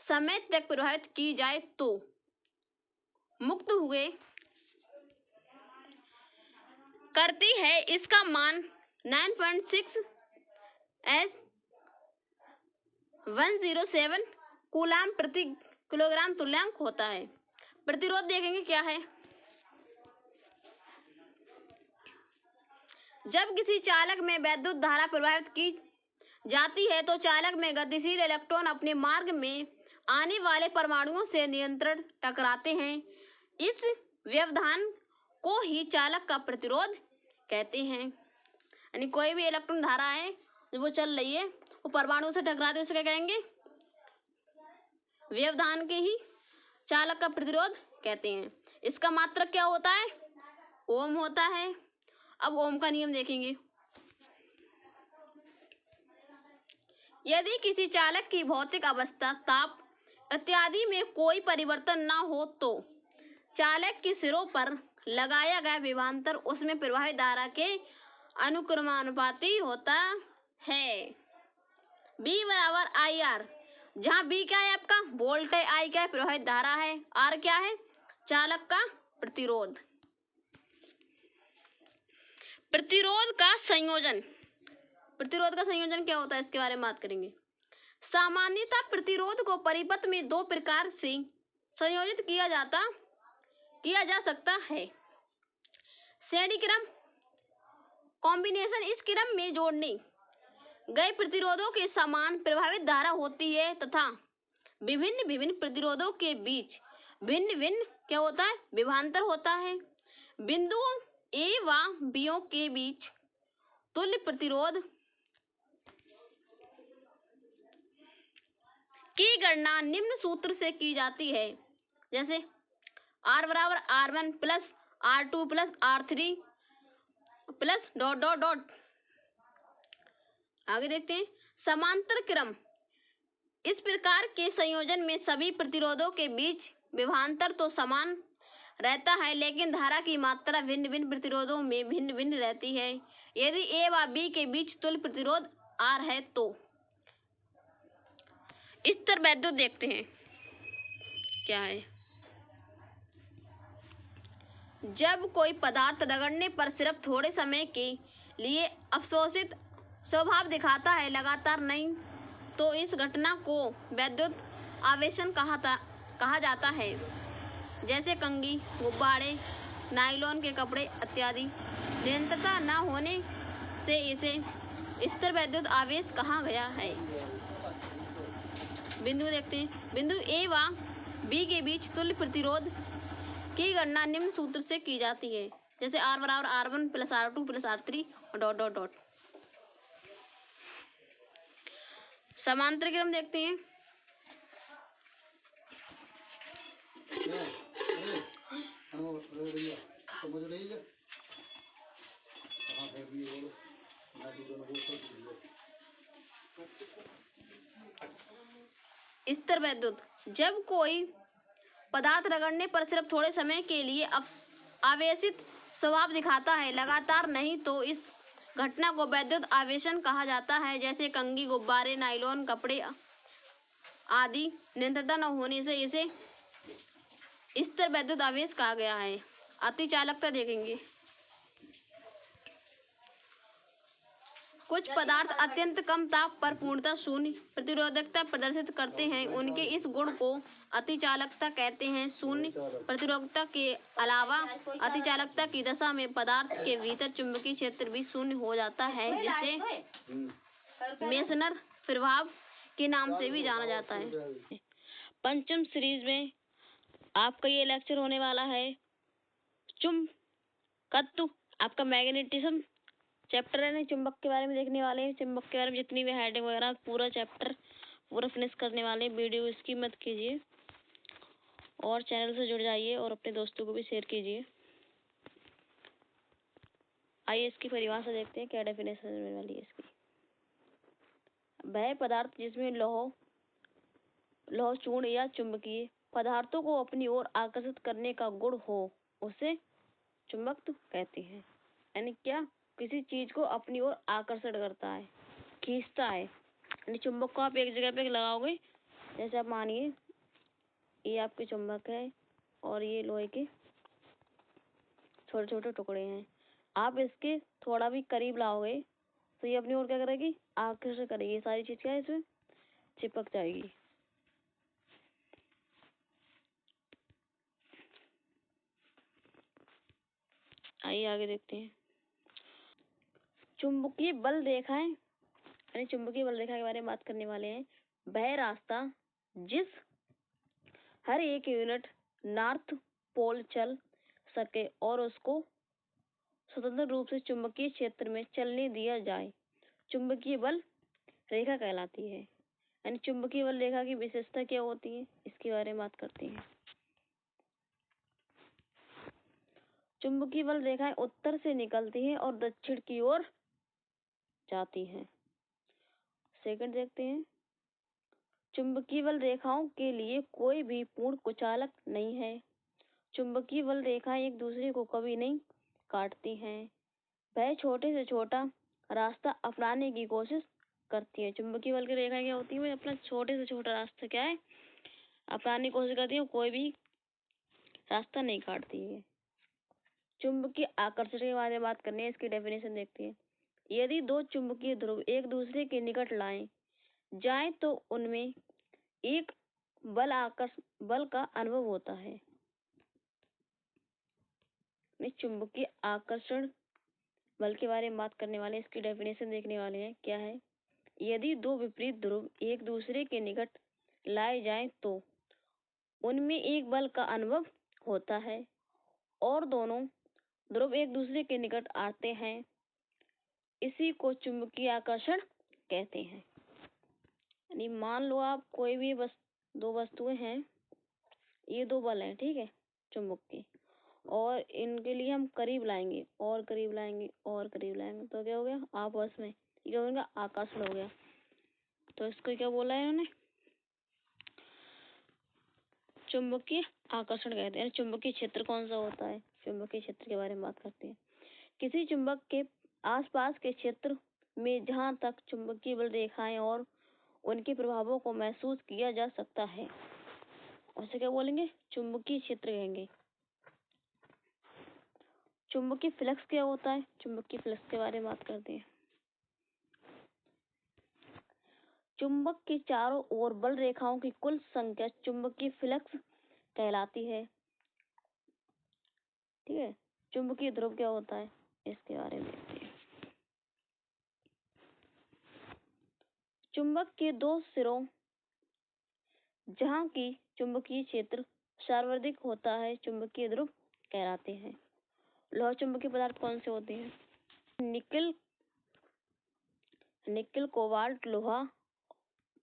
S1: समय तक प्रवाहित की जाए तो मुक्त हुए करती है, इसका मान 9.6 S 107 कूलाम प्रति किलोग्राम तुल्यांक होता है। प्रतिरोध देखेंगे क्या है। जब किसी चालक में वैद्युत धारा प्रवाहित की जाती है तो चालक में गतिशील इलेक्ट्रॉन अपने मार्ग में आने वाले परमाणुओं से निरंतर टकराते हैं। इस व्यवधान को ही चालक का प्रतिरोध कहते हैं। यानी कोई भी इलेक्ट्रॉन धारा है जो वो चल रही है, वो परमाणु से टकराते उसे क्या कहेंगे, व्यवधान के ही चालक का प्रतिरोध कहते हैं। इसका मात्रक क्या होता है, ओम होता है। अब ओम का नियम देखेंगे। यदि किसी चालक की भौतिक अवस्था, ताप इत्यादि में कोई परिवर्तन न हो तो चालक के सिरों पर लगाया गया विभवांतर उसमें प्रवाहित धारा के अनुक्रमानुपाती होता है। B बराबर IR, जहाँ B क्या है आपका वोल्ट है, I क्या है प्रवाहित धारा है, R क्या है चालक का प्रतिरोध। प्रतिरोध का संयोजन, प्रतिरोध का संयोजन क्या होता है इसके बारे में बात करेंगे। सामान्यतः प्रतिरोध को परिपथ में दो प्रकार से संयोजित किया जा सकता है। श्रेणी क्रम कॉम्बिनेशन, इस क्रम में जोड़ने गए प्रतिरोधों के समान प्रभावित धारा होती है तथा विभिन्न प्रतिरोधों के बीच भिन्न क्या होता है विभवांतर होता है। बिंदुओं A व B के बीच तुल्य प्रतिरोध की गणना निम्न सूत्र से की जाती है, जैसे R बराबर R1 plus R2 plus R3 plus dot dot dot. आगे देखते हैं समांतर क्रम। इस प्रकार के संयोजन में सभी प्रतिरोधों के बीच विभवांतर तो समान रहता है लेकिन धारा की मात्रा भिन्न प्रतिरोधों में भिन्न रहती है। यदि A व B के बीच तुल्य प्रतिरोध R है तो स्तर वैद्युत देखते हैं क्या है। जब कोई पदार्थ रगड़ने पर सिर्फ थोड़े समय के लिए अवशोषित स्वभाव दिखाता है, लगातार नहीं, तो इस घटना को वैद्युत आवेशन कहा जाता है। जैसे कंघी, गुब्बारे, नायलॉन के कपड़े इत्यादि। निरंतरता न होने से इसे स्थिर वैद्युत आवेश कहा गया है। बिंदु देखते हैं। बिंदु A व B के बीच तुल्य प्रतिरोध की गणना निम्न सूत्र से की जाती है, जैसे R बराबर R1 plus R2 plus R3 और डॉट डॉट डॉट। समांतर क्रम देखते हैं। स्थिर वैद्युत, जब कोई पदार्थ रगड़ने पर सिर्फ थोड़े समय के लिए आवेशित स्वभाव दिखाता है, लगातार नहीं, तो इस घटना को वैद्युत आवेशन कहा जाता है। जैसे कंघी, गुब्बारे, नायलॉन कपड़े आदि निरंतरता न होने से इसे स्थिर वैद्युत आवेश कहा गया है। अतिचालकता देखेंगे। कुछ पदार्थ अत्यंत कम ताप पर पूर्णतः शून्य प्रतिरोधकता प्रदर्शित करते हैं, उनके इस गुण को अतिचालकता कहते हैं। शून्य प्रतिरोधकता के अलावा अतिचालकता की दशा में पदार्थ के भीतर चुंबकीय क्षेत्र भी शून्य हो जाता है, जिसे मेसनर प्रभाव के नाम से भी जाना जाता है। पंचम सीरीज में आपका ये लेक्चर होने वाला है चुंबकत्व, आपका मैग्नेटिज्म चैप्टर है। नहीं, चुंबक के बारे में देखने वाले हैं। चुंबक के बारे में जितनी भी हेडिंग वगैरह पूरा चैप्टर पूरा फिनिश करने वाले हैं। वीडियो इसकी मत कीजिए और चैनल से जुड़ जाइए और अपने दोस्तों को भी शेयर कीजिए। आइए इसकी परिभाषा देखते हैं, क्या डेफिनेशन होने वाली है इसकी। वह पदार्थ जिसमें लौह चूर्ण या चुंबकीय पदार्थों को अपनी ओर आकर्षित करने का गुण हो, उसे चुंबकत्व कहते हैं। यानी क्या, किसी चीज को अपनी ओर आकर्षण करता है, खींचता है। यानी चुंबक को आप एक जगह पे लगाओगे, जैसे आप मानिए ये आपके चुंबक है और ये लोहे के छोटे छोटे टुकड़े हैं। आप इसके थोड़ा भी करीब लाओगे तो ये अपनी ओर क्या करेगी, आकर्षण करेगी। सारी चीज क्या है, इसमें चिपक जाएगी। आइए आगे देखते हैं। चुंबकीय बल रेखाएं, यानी चुंबकीय बल रेखा के बारे में बात करने वाले हैं। वह रास्ता जिस हर एक यूनिट नॉर्थ पोल चल सके और उसको स्वतंत्र रूप से चुंबकीय क्षेत्र में चलने दिया जाए, चुंबकीय बल रेखा कहलाती है। यानी चुंबकीय बल रेखा की विशेषता क्या होती है, इसके बारे में बात करते हैं। चुंबकीय बल रेखाएं उत्तर से निकलती हैं और दक्षिण की ओर जाती हैं। सेकंड देखते हैं। चुंबकीय बल रेखाओं के लिए कोई भी पूर्ण कुचालक नहीं है। चुंबकीय बल रेखाएं एक दूसरे को कभी नहीं काटती हैं। वह छोटे से छोटा रास्ता अपनाने की कोशिश करती है। चुंबकीय बल की रेखाएं क्या होती है, अपना छोटे से छोटा रास्ता क्या है, अपनाने की कोशिश करती है, कोई भी रास्ता नहीं काटती है। चुंबकीय आकर्षण के बारे में बात करनी है, इसकी डेफिनेशन देखते हैं। यदि दो चुंबकीय ध्रुव एक दूसरे के निकट लाए जाए तो उनमें एक बल का अनुभव होता है। चुंबकीय आकर्षण बल के बारे में बात करने वाले, इसकी डेफिनेशन देखने वाले हैं। क्या है, यदि दो विपरीत ध्रुव एक दूसरे के निकट लाए जाएं तो उनमें एक बल का अनुभव होता है और दोनों ध्रुव एक दूसरे के निकट आते हैं। इसी को चुंबकीय आकर्षण कहते हैं। यानी मान लो आप कोई भी दो वस्तुएं हैं, ये दो बल हैं, ठीक है, चुंबक के, और इनके लिए हम करीब लाएंगे और करीब लाएंगे और करीब लाएंगे, तो क्या हो गया, आपस में क्या हो गया, आकर्षण हो गया। तो इसको क्या बोला है उन्होंने, चुंबकीय आकर्षण कहते हैं। चुंबकीय क्षेत्र कौन सा होता है, चुंबकीय क्षेत्र के बारे में बात करते हैं। किसी चुंबक के आसपास के क्षेत्र में जहां तक चुंबकीय बल रेखाएं और उनके प्रभावों को महसूस किया जा सकता है, उसे क्या बोलेंगे, चुंबकीय क्षेत्र कहेंगे। चुंबकीय फ्लक्स क्या होता है, चुंबकीय फ्लक्स के बारे में बात करते हैं। चुंबक के चारों ओर बल रेखाओं की कुल संख्या चुंबकीय फ्लक्स कहलाती है। ठीक है, चुंबकीय ध्रुव क्या होता है, इसके बारे में देखते हैं। चुंबक के दो सिरों जहां की चुंबकीय क्षेत्र सार्वधिक होता है, चुंबकीय ध्रुव कहलाते हैं। लौह चुंबकीय पदार्थ कौन से होते हैं, निकल कोबाल्ट लोहा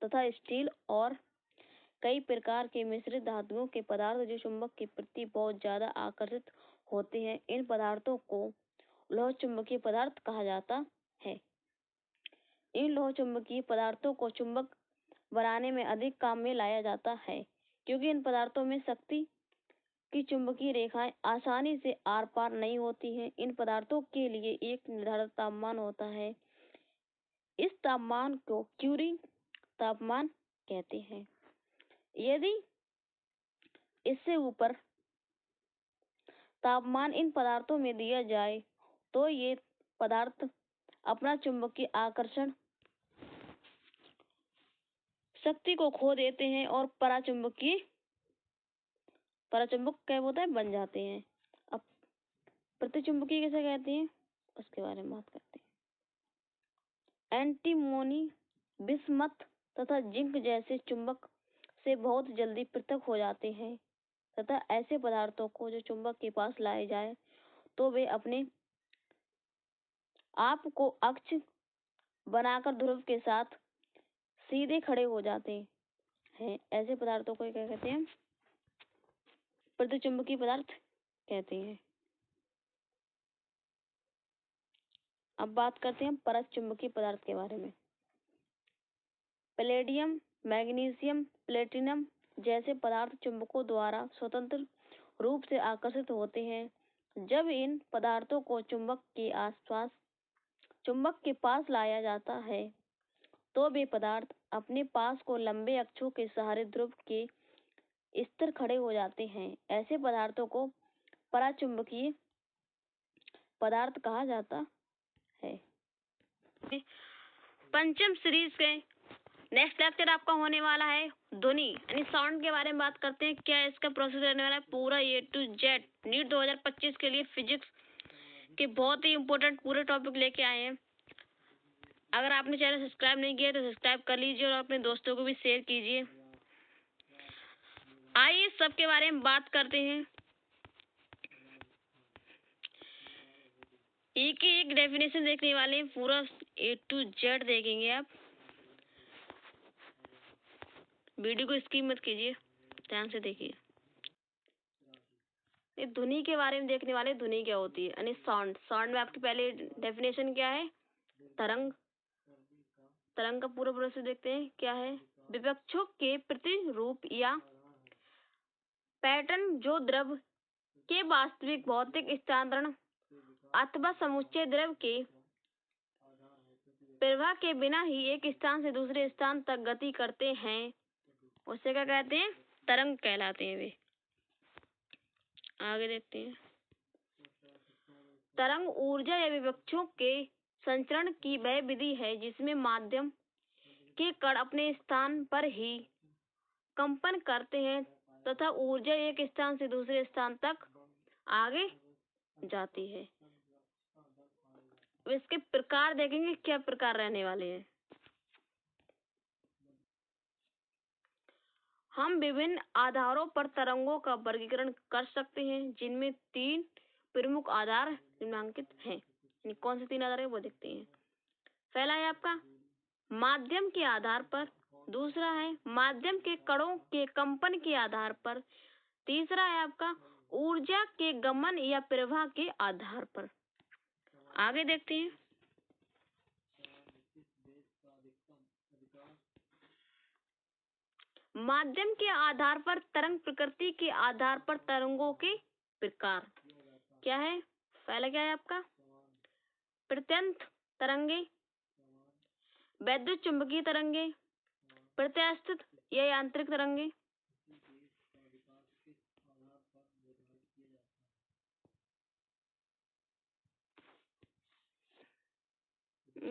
S1: तथा स्टील और कई प्रकार के मिश्रित धातुओं के पदार्थ जो चुंबक के प्रति बहुत ज्यादा आकर्षित होते हैं, इन पदार्थों को लौह चुंबकीय पदार्थ कहा जाता है। इन लौह चुंबकीय पदार्थों को चुंबक बनाने में अधिक काम में लाया जाता है, क्योंकि इन पदार्थों में शक्ति की चुंबकीय रेखाएं आसानी से आर पार नहीं होती हैं। इन पदार्थों के लिए एक निर्धारित तापमान होता है। इस तापमान को क्यूरिंग तापमान कहते हैं। यदि इससे ऊपर तापमान इन पदार्थों में दिया जाए तो ये पदार्थ अपना चुंबकीय आकर्षण शक्ति को खो देते हैं और पराचुंबक क्या होता है, बन जाते हैं। अब प्रतिचुंबकीय किसे कहते हैं उसके बारे में बात करते हैं। एंटीमोनी, बिस्मथ तथा जिंक जैसे चुंबक से बहुत जल्दी पृथक हो जाते हैं तथा ऐसे पदार्थों को जो चुंबक के पास लाए जाए तो वे अपने आप को अक्ष बनाकर ध्रुव के साथ सीधे खड़े हो जाते हैं। ऐसे पदार्थों को क्या कहते हैं, प्रतिचुंबकीय पदार्थ कहते हैं। अब बात करते हैं परचुंबकीय पदार्थ के बारे में। पैलेडियम, मैग्नीशियम, प्लेटिनम जैसे पदार्थ चुंबकों द्वारा स्वतंत्र रूप से आकर्षित होते हैं। जब इन पदार्थों को चुंबक के पास लाया जाता है तो वे पदार्थ अपने पास को लंबे अक्षों के सहारे ध्रुव के स्थिर खड़े हो जाते हैं। ऐसे पदार्थों को पराचुंबकीय पदार्थ कहा जाता है। पंचम सीरीज के नेक्स्ट लेक्चर आपका होने वाला है ध्वनि यानी साउंड के बारे में बात करते हैं। क्या इसका प्रोसेस रहने वाला है, पूरा A to Z नीट 2025 के लिए फिजिक्स के बहुत ही इम्पोर्टेंट पूरे टॉपिक लेके आए हैं। अगर आपने चैनल सब्सक्राइब नहीं किया तो सब्सक्राइब कर लीजिए और अपने दोस्तों को भी शेयर कीजिए। आइए सबके बारे में बात करते हैं। एक ही एक डेफिनेशन देखने वाले हैं, पूरा A to Z देखेंगे आप। वीडियो को स्किप मत कीजिए, ध्यान से देखिए। ध्वनि के बारे में देखने वाले, ध्वनि क्या होती है यानी साउंड। साउंड में आपकी पहले डेफिनेशन क्या है, तरंग। तरंग का पूरा प्रोसेस देखते हैं क्या है। विपक्षों के प्रतिरूप या पैटर्न जो द्रव के वास्तविक भौतिक स्थानांतरण अथवा समुच्चय द्रव के प्रवाह के बिना ही एक स्थान से दूसरे स्थान तक गति करते हैं, उसे क्या कहते हैं, तरंग कहलाते हैं वे। आगे देखते हैं। तरंग ऊर्जा या विपक्षों के संचरण की वह विधि है जिसमें माध्यम के कण अपने स्थान पर ही कंपन करते हैं तथा ऊर्जा एक स्थान से दूसरे स्थान तक आगे जाती है। इसके प्रकार देखेंगे, क्या प्रकार रहने वाले हैं। हम विभिन्न आधारों पर तरंगों का वर्गीकरण कर सकते हैं, जिनमें 3 प्रमुख आधार निम्नलिखित हैं। कौन से 3 आधार है वो देखते हैं। पहला है आपका माध्यम के आधार पर, दूसरा है माध्यम के कणों के कंपन के आधार पर, तीसरा है आपका ऊर्जा के गमन या प्रवाह के आधार पर। आगे देखते हैं। माध्यम के आधार पर तरंग प्रकृति के आधार पर तरंगों के प्रकार क्या है। पहला क्या है आपका प्रत्यंत तरंगे, वैद्युत चुंबकीय तरंगे, प्रत्यास्थित या यांत्रिक तरंगे।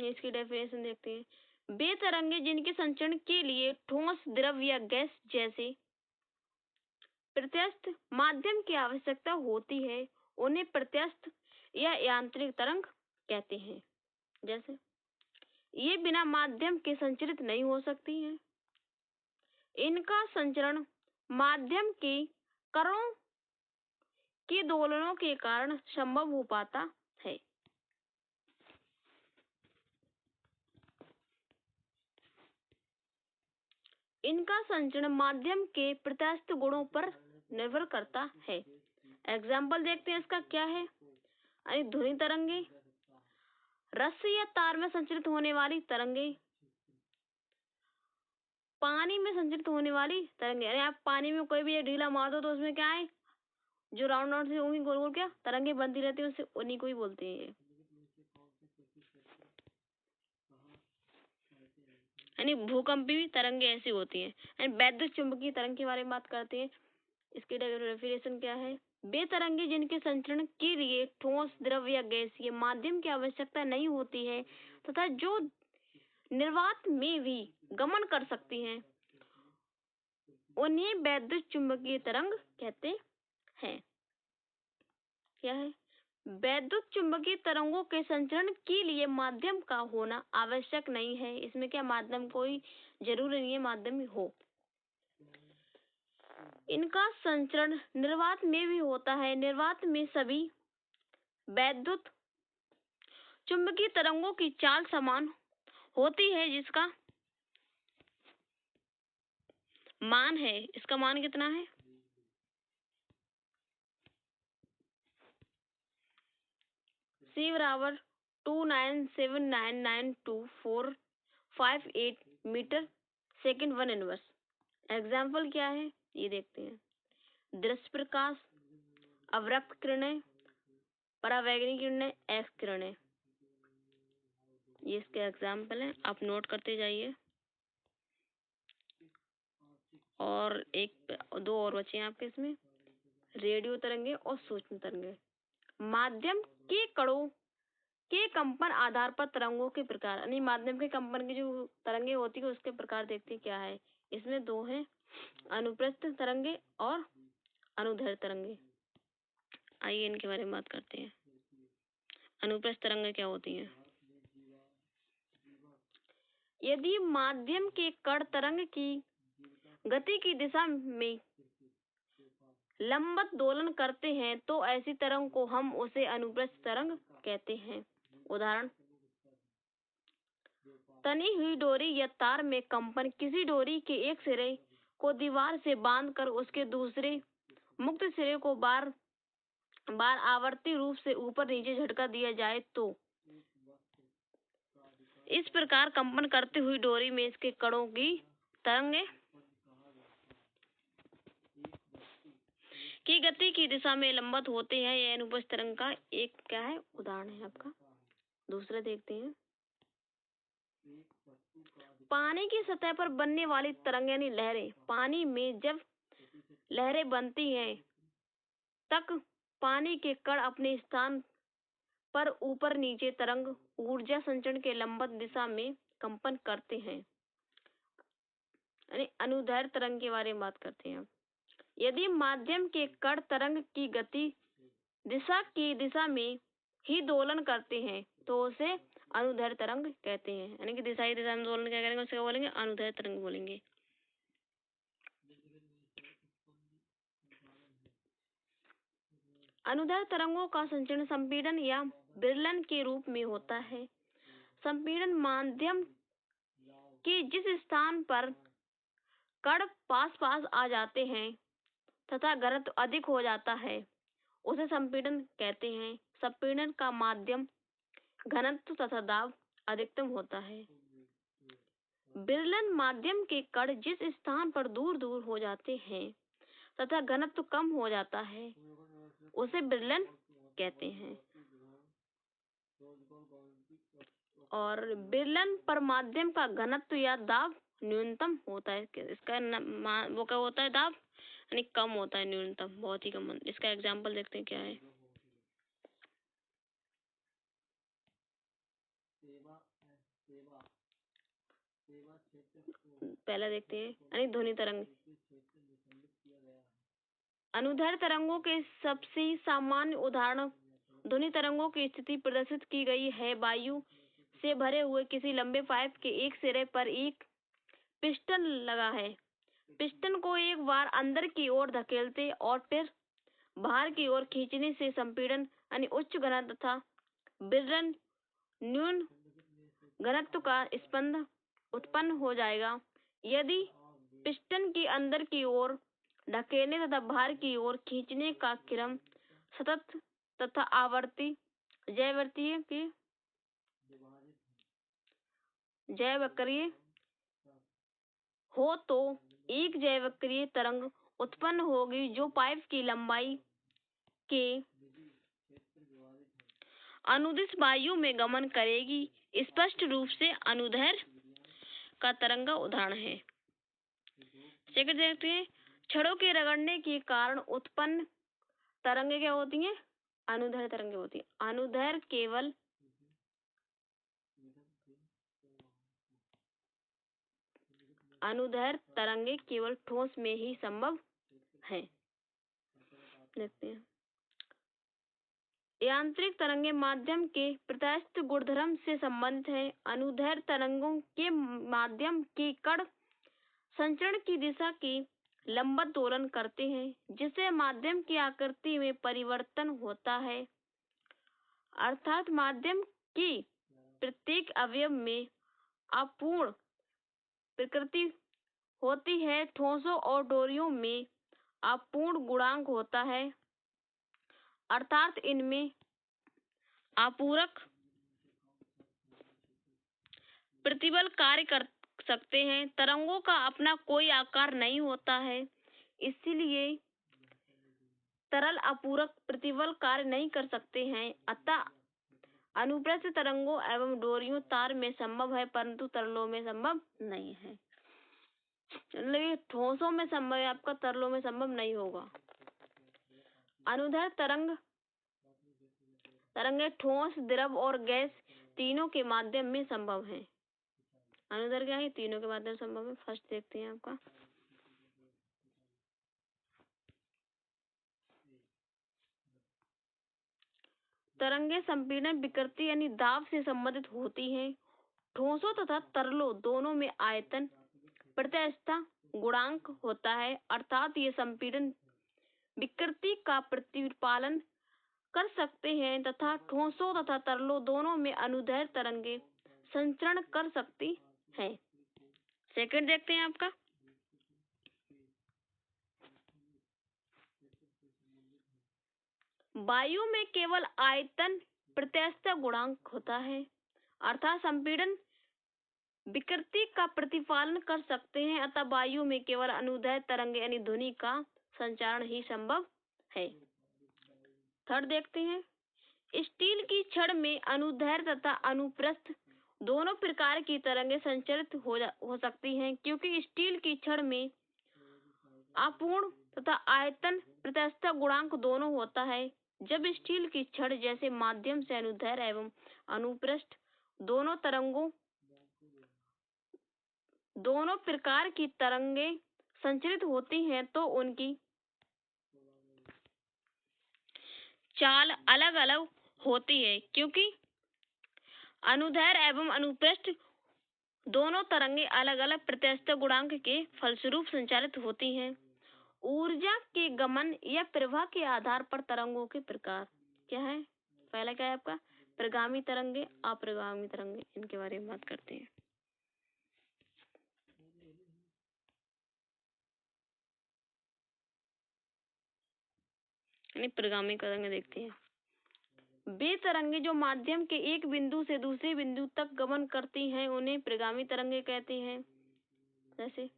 S1: इसकी डेफिनेशन देखते हैं। वे तरंगे जिनके संचरण के लिए ठोस, द्रव या गैस जैसे प्रत्यस्थ माध्यम की आवश्यकता होती है, उन्हें प्रत्यस्थ या यांत्रिक तरंग कहते हैं। जैसे ये बिना माध्यम के संचरित नहीं हो सकती हैं। इनका संचरण माध्यम के कणों के दोलनों के कारण संभव हो पाता है। इनका संचरण माध्यम के प्रत्यास्थ गुणों पर निर्भर करता है। एग्जाम्पल देखते हैं इसका क्या है। यानी ध्वनि तरंगे, रस्सी या तार में संचरित होने वाली तरंगे, पानी में संचरित होने वाली तरंगे। यानी आप पानी में कोई भी ये ढीला मार दो तो उसमें क्या है, जो राउंड राउंड से होंगी, गोल गोल क्या तरंगे बनती रहती है, उससे उन्हीं को ही बोलते हैं ये। यानी भूकंपी तरंगे ऐसी होती हैं। यानी वैद्युत चुंबकीय तरंग के बारे में बात करते हैं। इसकी डेफिनेशन क्या है। वे तरंगे जिनके संचरण के लिए ठोस, द्रव या गैसीय माध्यम की आवश्यकता नहीं होती है तथा जो निर्वात में भी गमन कर सकती हैं, उन्हें वैद्युत चुंबकीय तरंग कहते हैं। क्या है, वैद्युत चुंबकीय तरंगों के संचरण के लिए माध्यम का होना आवश्यक नहीं है। इसमें क्या माध्यम कोई जरूरी नहीं है माध्यम हो। इनका संचरण निर्वात में भी होता है। निर्वात में सभी वैद्युत चुंबकीय तरंगों की चाल समान होती है, जिसका मान है, इसका मान कितना है, C = 297992458 मीटर सेकंड 1/। एग्जाम्पल क्या है ये देखते हैं। दृश्य प्रकाश, अवरक्त किरणें, परावैंगनी किरणें, एक्स किरणें, ये इसके एग्जाम्पल हैं, आप नोट करते जाइए। और एक दो और बचे हैं आपके इसमें, रेडियो तरंगे और सूक्ष्म तरंगे। माध्यम के कणों के कंपन आधार पर तरंगों के प्रकार, यानी माध्यम के कंपन की जो तरंगे होती है उसके प्रकार देखते हैं क्या है। इसमें दो हैं, अनुप्रस्थ तरंगे और अनुदैर्ध्य तरंगे। आइए इनके बारे में बात करते हैं। अनुप्रस्थ तरंगे क्या होती हैं। यदि माध्यम के कण तरंग की गति की दिशा में लंबवत दोलन करते हैं तो ऐसी तरंग को हम उसे अनुप्रस्थ तरंग कहते हैं। उदाहरण, तनी हुई डोरी या तार में कंपन किसी डोरी के एक सिरे को दीवार से बांधकर उसके दूसरे मुक्त सिरे को बार बार आवर्ती रूप से ऊपर नीचे झटका दिया जाए तो इस प्रकार कंपन करती हुई डोरी में इसके कणों की तरंगे की गति की दिशा में लंबवत होते हैं। यह अनुप्रस्थ तरंग का एक क्या है, उदाहरण है आपका। दूसरा देखते हैं, पानी की सतह पर बनने वाली तरंग यानी लहरें। पानी में जब लहरें बनती हैं तक पानी के कण अपने स्थान पर ऊपर नीचे तरंग ऊर्जा संचरण के लंबवत दिशा में कंपन करते हैं। यानी अनुदैर्ध्य तरंग के बारे में बात करते हैं। यदि माध्यम के कण तरंग की गति दिशा की दिशा में ही दोलन करते हैं तो उसे अनुदैर्ध्य तरंग कहते हैं। यानी कि दिशा में दोलन क्या करेंगे, उसे क्या बोलेंगे, अनुदैर्ध्य तरंग बोलेंगे। अनुदैर्ध्य तरंगों का संचरण संपीड़न या विरलन के रूप में होता है। संपीड़न माध्यम के जिस स्थान पर कण पास पास आ जाते हैं तथा घनत्व अधिक हो जाता है उसे संपीड़न कहते हैं। संपीड़न का माध्यम घनत्व तथा दाब अधिकतम होता है। विरलन माध्यम के कण जिस स्थान पर दूर दूर हो जाते हैं तथा घनत्व कम हो जाता है उसे विरलन कहते हैं। और विरलन पर माध्यम का घनत्व या दाब न्यूनतम होता है। इसका वो क्या होता है, दाब यानी कम होता है, न्यूनतम, बहुत ही कम। इसका एग्जाम्पल देखते हैं क्या है। पहला देखते हैं, यानी ध्वनि तरंग। अनुदैर्ध्य तरंगों के सबसे सामान्य उदाहरण ध्वनि तरंगों की स्थिति प्रदर्शित की गई है। वायु से भरे हुए किसी लंबे पाइप के एक सिरे पर एक पिस्टन लगा है। पिस्टन को एक बार अंदर की ओर धकेलते और फिर बाहर की ओर खींचने से संपीड़न यानी उच्च घनत्व तथा विरलन न्यून घनत्व का स्पंद उत्पन्न हो जाएगा। यदि पिस्टन की अंदर की ओर ढकेलने तथा बाहर की ओर खींचने का क्रम सतत तथा आवर्ती जयवक्रीय हो तो एक जयवक्रीय तरंग उत्पन्न होगी जो पाइप की लंबाई के अनुदिश वायु में गमन करेगी। स्पष्ट रूप से अनुदैर्घ्य का तरंग का उदाहरण है। सेकंड देखते हैं, छड़ों के रगड़ने के कारण उत्पन्न तरंगे क्या होती हैं? अनुदैर्घ्य तरंगे होती हैं। अनुदैर्घ्य तरंगे केवल ठोस में ही संभव है। देखते हैं, यांत्रिक तरंगे माध्यम के प्रत्यास्थ गुणधर्म से संबंधित है। अनुदैर्घ्य तरंगों के माध्यम के कण संचरण की दिशा की लंबवत दोलन करते हैं, जिससे माध्यम की आकृति में परिवर्तन होता है, अर्थात माध्यम की प्रत्येक अवयव में अपूर्ण प्रकृति होती है। ठोसों और डोरियों में अपूर्ण गुणांक होता है, अर्थात इनमें अपूरक प्रतिबल कार्य कर सकते हैं। तरंगों का अपना कोई आकार नहीं होता है, इसलिए तरल अपूरक प्रतिबल कार्य नहीं कर सकते हैं। अतः अनुप्रस्थ तरंगों एवं डोरियों तार में संभव है, परंतु तरलों में संभव नहीं है। चलिए, ठोसों में संभव है आपका, तरलों में संभव नहीं होगा। अनुदैर्घ्य तरंगे ठोस, द्रव और गैस तीनों के माध्यम में संभव है। अनुदैर्घ्य क्या है? तीनों के माध्यम संभव है। फर्स्ट देखते हैं आपका, तरंगे संपीड़न विकृति यानी दाब से संबंधित होती हैं। ठोसों तथा तरलों दोनों में आयतन प्रत्यास्थता गुणांक होता है, अर्थात ये संपीड़न विकृति का प्रतिपालन कर सकते हैं तथा ठोसों तथा तरलों दोनों में अनुदैर्घ्य तरंगे संचरण कर सकती हैं। सेकंड देखते हैं आपका, वायु में केवल आयतन प्रत्यास्थता गुणांक होता है, अर्थात संपीड़न विकृति का प्रतिपालन कर सकते हैं, अतः वायु में केवल अनुदैर्घ्य तरंगे यानी ध्वनि का संचारण ही संभव है। थर्ड देखते हैं, स्टील की छड़ में अनुदैर्घ्य तथा अनुप्रस्थ दोनों प्रकार की तरंगे संचरित हो सकती हैं, क्योंकि स्टील की छड़ में अपूर्ण तथा आयतन प्रत्यास्थता गुणांक दोनों होता है। जब स्टील की छड़ जैसे माध्यम से अनुदैर्घ्य एवं अनुप्रस्थ दोनों प्रकार की तरंगे संचरित होती हैं, तो उनकी चाल अलग अलग होती है, क्योंकि अनुदैर्घ्य एवं अनुप्रस्थ दोनों तरंगे अलग अलग प्रत्यास्थता गुणांक के फलस्वरूप संचालित होती हैं। ऊर्जा के गमन या प्रवाह के आधार पर तरंगों के प्रकार क्या है? पहला क्या है आपका? प्रगामी तरंगे, अप्रगामी तरंगे। इनके बारे में बात करते हैं। प्रगामी तरंगे देखते हैं, वे तरंगे जो माध्यम के एक बिंदु से दूसरे बिंदु तक गमन करती हैं, उन्हें प्रगामी तरंगे कहते हैं। जैसे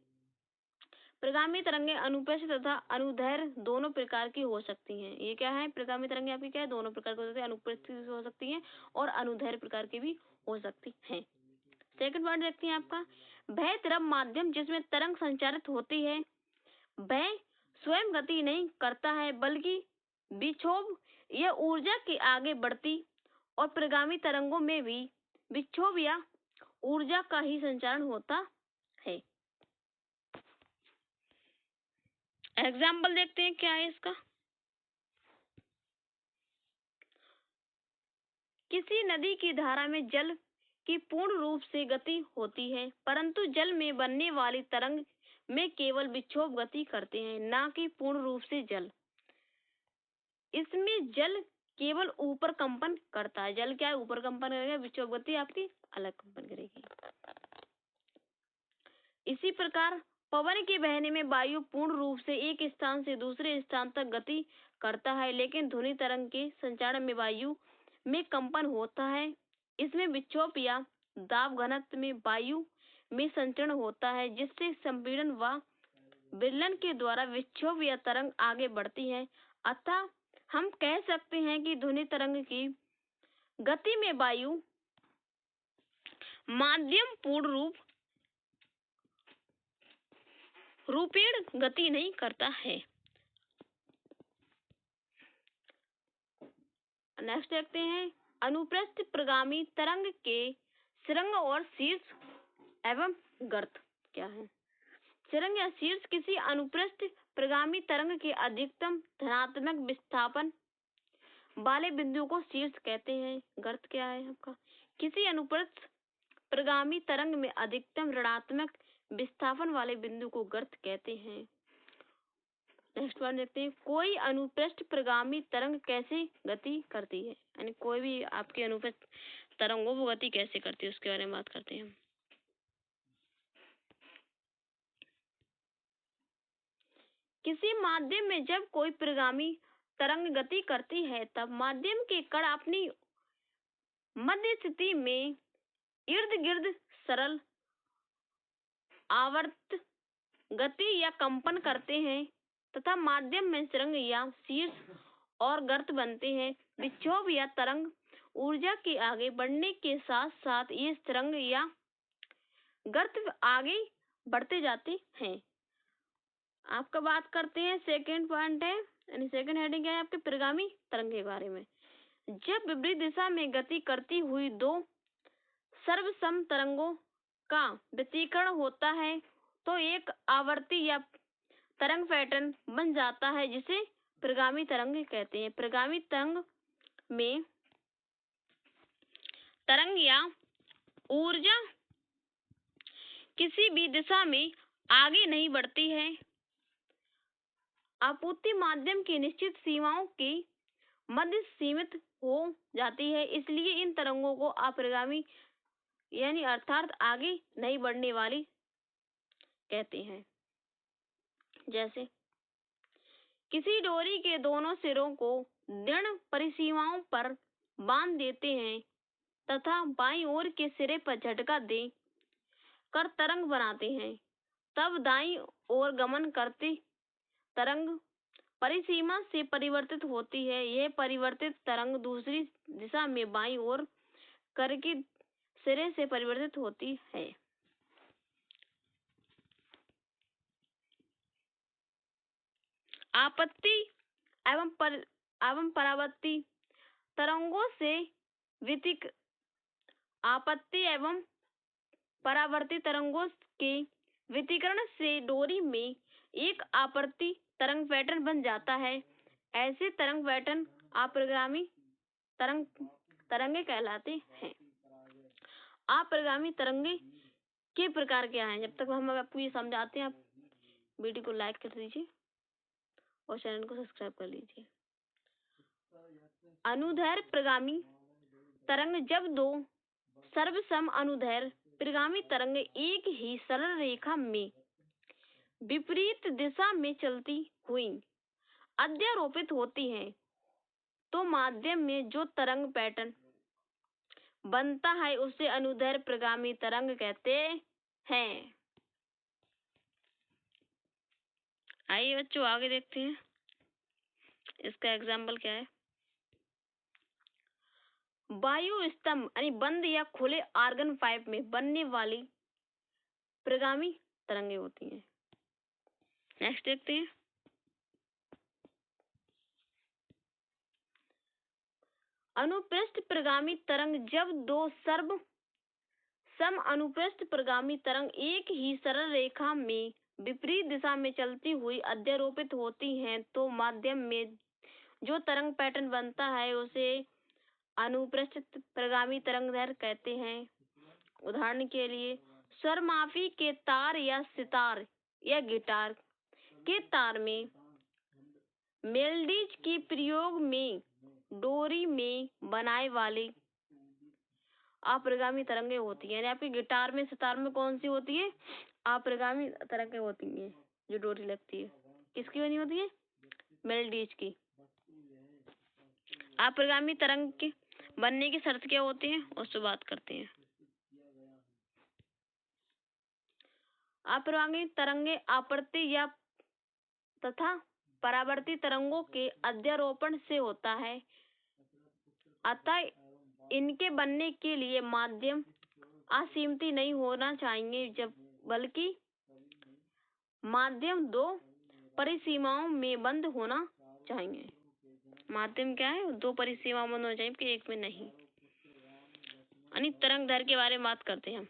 S1: प्रगामी तरंगे अनुप्रस्थ तथा अनुदैर्घ्य दोनों प्रकार की हो सकती हैं। ये क्या है? प्रगामी तरंगे आपकी क्या है? दोनों प्रकार की हो सकती है, अनुप्रस्थ भी हो सकती हैं और अनुदैर्घ्य प्रकार की भी हो सकती हैं। सेकंड पॉइंट देखते हैं आपका, वह द्रव माध्यम जिसमें तरंग संचारित होती है वह स्वयं गति नहीं करता है, बल्कि विक्षोभ या ऊर्जा के आगे बढ़ती और प्रगामी तरंगों में भी विक्षोभ या ऊर्जा का ही संचारण होता है। एग्जाम्पल देखते हैं क्या है इसका। किसी नदी की धारा में जल की पूर्ण रूप से गति होती है, परंतु जल में बनने वाली तरंग में केवल विक्षोभ गति करते हैं, ना कि पूर्ण रूप से जल। इसमें जल केवल ऊपर कंपन करता है। जल क्या है? ऊपर कंपन करेगा, विक्षोभ गति आपकी अलग कंपन करेगी। इसी प्रकार पवन के बहने में वायु पूर्ण रूप से एक स्थान से दूसरे स्थान तक गति करता है, लेकिन ध्वनि तरंग के संचारण में वायु में कंपन होता है। इसमें विक्षोभ या दाब घनत्व में वायु में संचरण होता है, जिससे संपीड़न व विलयन के द्वारा विक्षोभ या तरंग आगे बढ़ती है। अतः हम कह सकते हैं कि ध्वनि तरंग की गति में वायु माध्यम पूर्ण रूपेण गति नहीं करता है। नेक्स्ट देखते हैं, अनुप्रस्थ प्रगामी तरंग के सिरंग और शीर्ष एवं गर्त क्या है। सिरंग या शीर्ष किसी अनुप्रस्थ प्रगामी तरंग के अधिकतम धनात्मक विस्थापन वाले बिंदु को शीर्ष कहते हैं। गर्त क्या है आपका, किसी अनुप्रस्थ प्रगामी तरंग में अधिकतम ऋणात्मक विस्थापन वाले बिंदु को गर्त कहते हैं। नेक्स्ट वन देखते हैं, कोई अनुप्रस्थ प्रगामी तरंग कैसे गति करती है, यानी कोई भी आपकी अनुप्रस्थ तरंग हो वो गति कैसे करती है उसके बारे में बात करते हैं। किसी माध्यम में जब कोई प्रगामी तरंग गति करती है तब माध्यम के कण अपनी मध्य स्थिति में इर्द गिर्द सरल आवर्त गति या कंपन करते हैं तथा माध्यम में सिरंग या शीर्ष और गर्त बनते हैं। विक्षोभ या तरंग ऊर्जा के आगे बढ़ने के साथ साथ ये सिरंग या गर्त आगे बढ़ते जाते हैं। आपका बात करते हैं, सेकंड पॉइंट है यानी सेकंड हेडिंग है आपके प्रगामी तरंग के बारे में। जब विपरीत दिशा में गति करती हुई दो सर्वसम तरंगों का व्यतिकरण होता है तो एक आवर्ती या तरंग पैटर्न बन जाता है, जिसे प्रगामी तरंग कहते हैं। प्रगामी तरंग में तरंग या ऊर्जा किसी भी दिशा में आगे नहीं बढ़ती है। आपूर्ति माध्यम की निश्चित सीमाओं के मध्य सीमित हो जाती है, इसलिए इन तरंगों को अप्रगामी यानी अर्थात आगे नहीं बढ़ने वाली कहते हैं। जैसे किसी डोरी के दोनों सिरों को दृढ़ परिसीमाओं पर बांध देते हैं तथा बाईं ओर के सिरे पर झटका दे कर तरंग बनाते हैं, तब दाईं ओर गमन करती तरंग परिसीमा से परिवर्तित होती है। यह परिवर्तित तरंग दूसरी दिशा में बाईं ओर करके सिरे से परिवर्तित होती है। आपत्ति एवं परावर्ती तरंगों से आपत्ति एवं परावर्ती तरंगों के व्यतिकरण से डोरी में एक आवर्ती तरंग पैटर्न बन जाता है। ऐसे तरंग पैटर्न अप्रगामी तरंगे कहलाते हैं। अप्रगामी तरंगे के प्रकार क्या हैं? जब तक हम आपको ये समझाते हैं, आप वीडियो को लाइक कर दीजिए और चैनल को सब्सक्राइब कर लीजिए। अनुदैर्घ्य प्रगामी तरंग, जब दो सर्वसम अनुदैर्घ्य प्रगामी तरंग एक ही सरल रेखा में विपरीत दिशा में चलती हुई अध्यारोपित होती हैं तो माध्यम में जो तरंग पैटर्न बनता है उसे अनुदैर्घ्य प्रगामी तरंग कहते हैं। आइए बच्चों आगे देखते हैं, इसका एग्जाम्पल क्या है। वायु स्तंभ यानी बंद या खुले आर्गन पाइप में बनने वाली प्रगामी तरंगे होती हैं। नेक्स्ट देखते हैं, अनुप्रस्थ प्रगामी तरंग, जब दो सम अनुप्रस्थ प्रगामी तरंग एक ही सरल रेखा में विपरीत दिशा में चलती हुई अध्यारोपित होती हैं तो माध्यम में जो तरंग पैटर्न बनता है उसे अनुप्रस्थ प्रगामी तरंगदैर्घ्य कहते हैं। उदाहरण के लिए स्वरमापी के तार या सितार या गिटार के तार में मेलोडीज के प्रयोग में डोरी में बनाए वाले अपरिगामी तरंगे होती हैं। यानी आपकी गिटार में सितार में कौन सी होती है? अपरिगामी तरंगे होती हैं, जो डोरी लगती है। किसकी बनी होती है? मेलोडीज की। अपरिगामी तरंग के बनने की शर्त क्या होती है, उससे बात करते हैं। अपरिगामी तरंगे आवर्ती या तथा परावर्ती तरंगों के अध्यारोपण से होता है। अतः इनके बनने के लिए माध्यम असीमित नहीं होना चाहिए, जब बल्कि माध्यम दो परिसीमाओं में बंद होना चाहिए। माध्यम क्या है? दो परिसीमाओं में बंद होना चाहिए, कि एक में नहीं। यानी तरंग दैर्घ्य के बारे में बात करते हैं हम।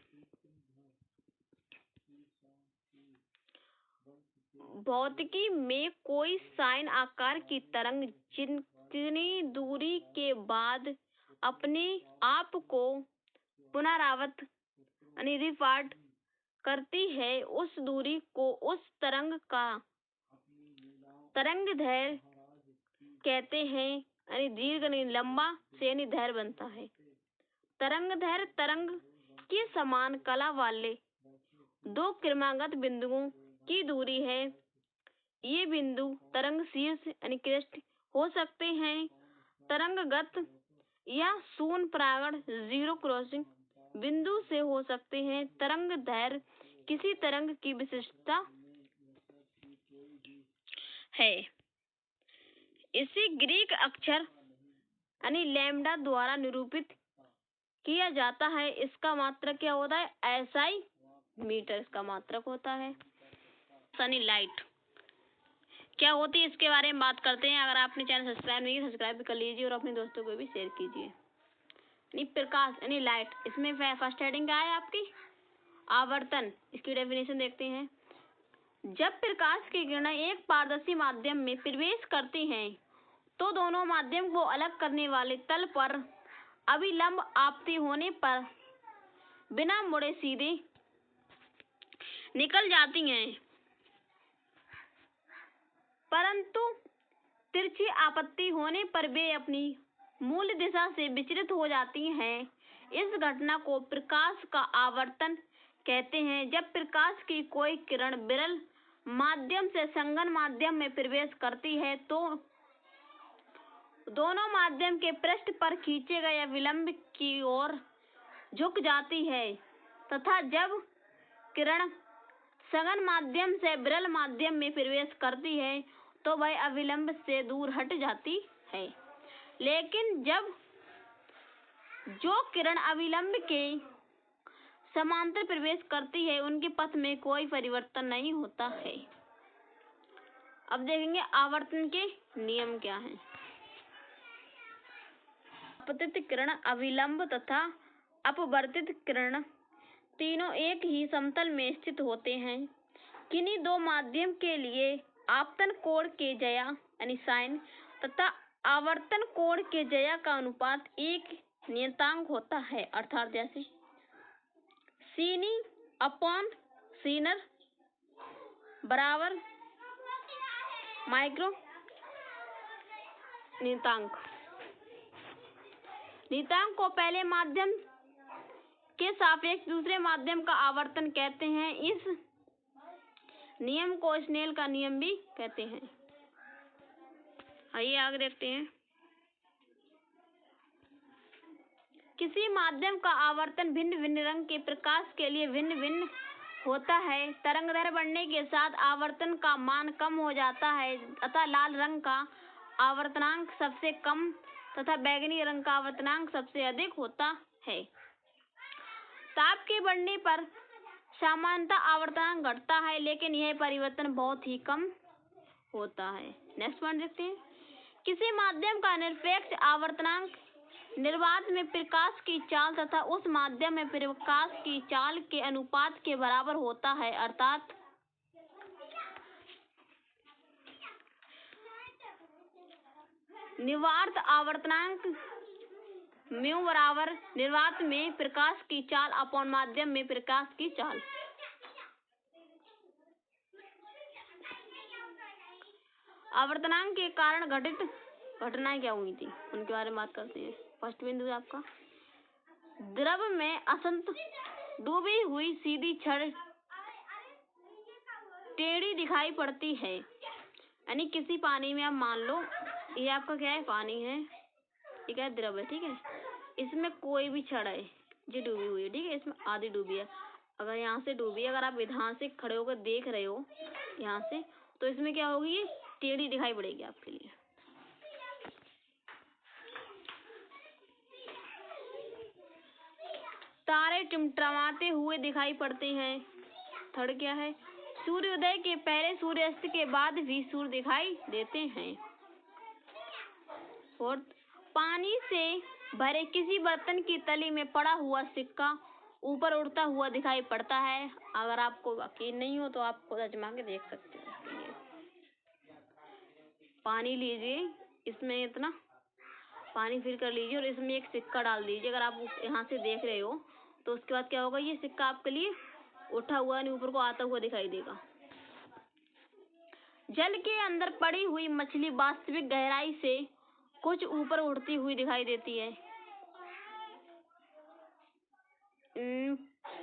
S1: भौतिकी में कोई साइन आकार की तरंग जितनी दूरी के बाद अपने आप को पुनरावृत्त यानी रिपीट करती है, उस दूरी को उस तरंग का तरंगदैर्घ्य कहते हैं। यानी दीर्घ यानी लंबा से यानी दैर्घ्य बनता है। तरंगदैर्घ्य तरंग के समान कला वाले दो क्रमागत बिंदुओं की दूरी है। ये बिंदु तरंग शीर्ष यानी क्रेस्ट हो सकते हैं, तरंगगत या शून्य परागण जीरो क्रॉसिंग बिंदु से हो सकते हैं। तरंगदैर्घ्य किसी तरंग की विशिष्टता है। इसे ग्रीक अक्षर यानी लैम्डा द्वारा निरूपित किया जाता है। इसका मात्रक क्या होता है? SI मीटर इसका मात्रक होता है। यानी लाइट क्या होती है, इसके बारे में बात करते हैं। अगर आपने चैनल सब्सक्राइब नहीं किया, सब्सक्राइब कर लीजिए और अपने दोस्तों को भी शेयर कीजिए। यानी प्रकाश यानी लाइट, इसमें फर्स्ट हेडिंग क्या है आपकी? आवर्तन। इसकी डेफिनेशन देखते हैं। जब प्रकाश की किरणें एक पारदर्शी माध्यम में प्रवेश करती हैं, तो दोनों माध्यम को अलग करने वाले तल पर अभिलंब आपत्ति होने पर बिना मुड़े सीधे निकल जाती हैं, परंतु तिरछी आपत्ति होने पर वे अपनी मूल दिशा से विचलित हो जाती हैं। इस घटना को प्रकाश का आवर्तन कहते हैं। जब प्रकाश की कोई किरण विरल माध्यम से सघन माध्यम में प्रवेश करती है, तो दोनों माध्यम के पृष्ठ पर खींचे गए अभिलंब की ओर झुक जाती है, तथा जब किरण सघन माध्यम से विरल माध्यम में प्रवेश करती है, तो वह अभिलंब से दूर हट जाती है। लेकिन जब जो किरण अभिलंब के समांतर प्रवेश करती है, उनके पथ में कोई परिवर्तन नहीं होता है। अब देखेंगे आवर्तन के नियम क्या हैं। आपतित किरण, अभिलंब तथा अपवर्तित किरण तीनों एक ही समतल में स्थित होते हैं। किन्हीं दो माध्यम के लिए आपतन कोण के ज्या यानी साइन तथा आवर्तन कोण के ज्या का अनुपात एक नियतांक होता है, अर्थात जैसे सीनी अपॉन सीनर बराबर माइक्रो नियतांक। नियतांक को पहले माध्यम के सापेक्ष दूसरे माध्यम का आवर्तन कहते हैं। इस नियम को स्नेल का नियम भी कहते हैं। आइए आगे देखते हैं। किसी माध्यम का आवर्तन भिन्न भिन्न रंग के प्रकाश के लिए भिन्न भिन्न होता है। तरंगदैर्घ्य बढ़ने के साथ आवर्तन का मान कम हो जाता है, अतः लाल रंग का आवर्तनांक सबसे कम तथा बैंगनी रंग का आवर्तनांक सबसे अधिक होता है। ताप के बढ़ने पर सामान्यतः आवर्तनांक घटता है, लेकिन यह परिवर्तन बहुत ही कम होता है। नेक्स्ट पॉइंट देखते हैं। किसी माध्यम का निरपेक्ष आवर्तनांक निर्वात में प्रकाश की चाल तथा उस माध्यम में प्रकाश की चाल के अनुपात के बराबर होता है, अर्थात निर्वात आवर्तनांक म्यू बराबर निर्वात में प्रकाश की चाल अपॉन माध्यम में प्रकाश की चाल। आवर्तनांक के कारण घटित घटनाएं क्या हुई थी, उनके बारे में बात करते हैं। फर्स्ट बिंदु है आपका द्रव में असंत डूबी हुई सीधी छड़ टेढ़ी दिखाई पड़ती है। यानी किसी पानी में आप मान लो ये आपका क्या है, पानी है, ये क्या है, द्रव है, ठीक है। इसमें कोई भी छड़ है जो डूबी हुई है, ठीक है, इसमें आधी डूबी है। अगर यहाँ से डूबी है, अगर आप इधर से खड़े होकर देख रहे हो यहाँ से, तो इसमें क्या होगी, ये टेढ़ी दिखाई पड़ेगी आपके लिए। तारे टिमटिमाते हुए दिखाई पड़ते हैं। थर्ड क्या है, सूर्योदय के पहले सूर्यास्त के बाद भी सूर्य दिखाई देते हैं। फोर्थ, पानी से भरे किसी बर्तन की तली में पड़ा हुआ सिक्का ऊपर उड़ता हुआ दिखाई पड़ता है। अगर आपको यकीन नहीं हो तो आप खुद आजमा के देख सकते हो। पानी लीजिए, इसमें इतना पानी फिल कर लीजिए और इसमें एक सिक्का डाल दीजिए। अगर आप यहाँ से देख रहे हो तो उसके बाद क्या होगा, ये सिक्का आपके लिए उठा हुआ नहीं, ऊपर को आता हुआ दिखाई देगा। जल के अंदर पड़ी हुई मछली वास्तविक गहराई से कुछ ऊपर उड़ती हुई दिखाई देती है।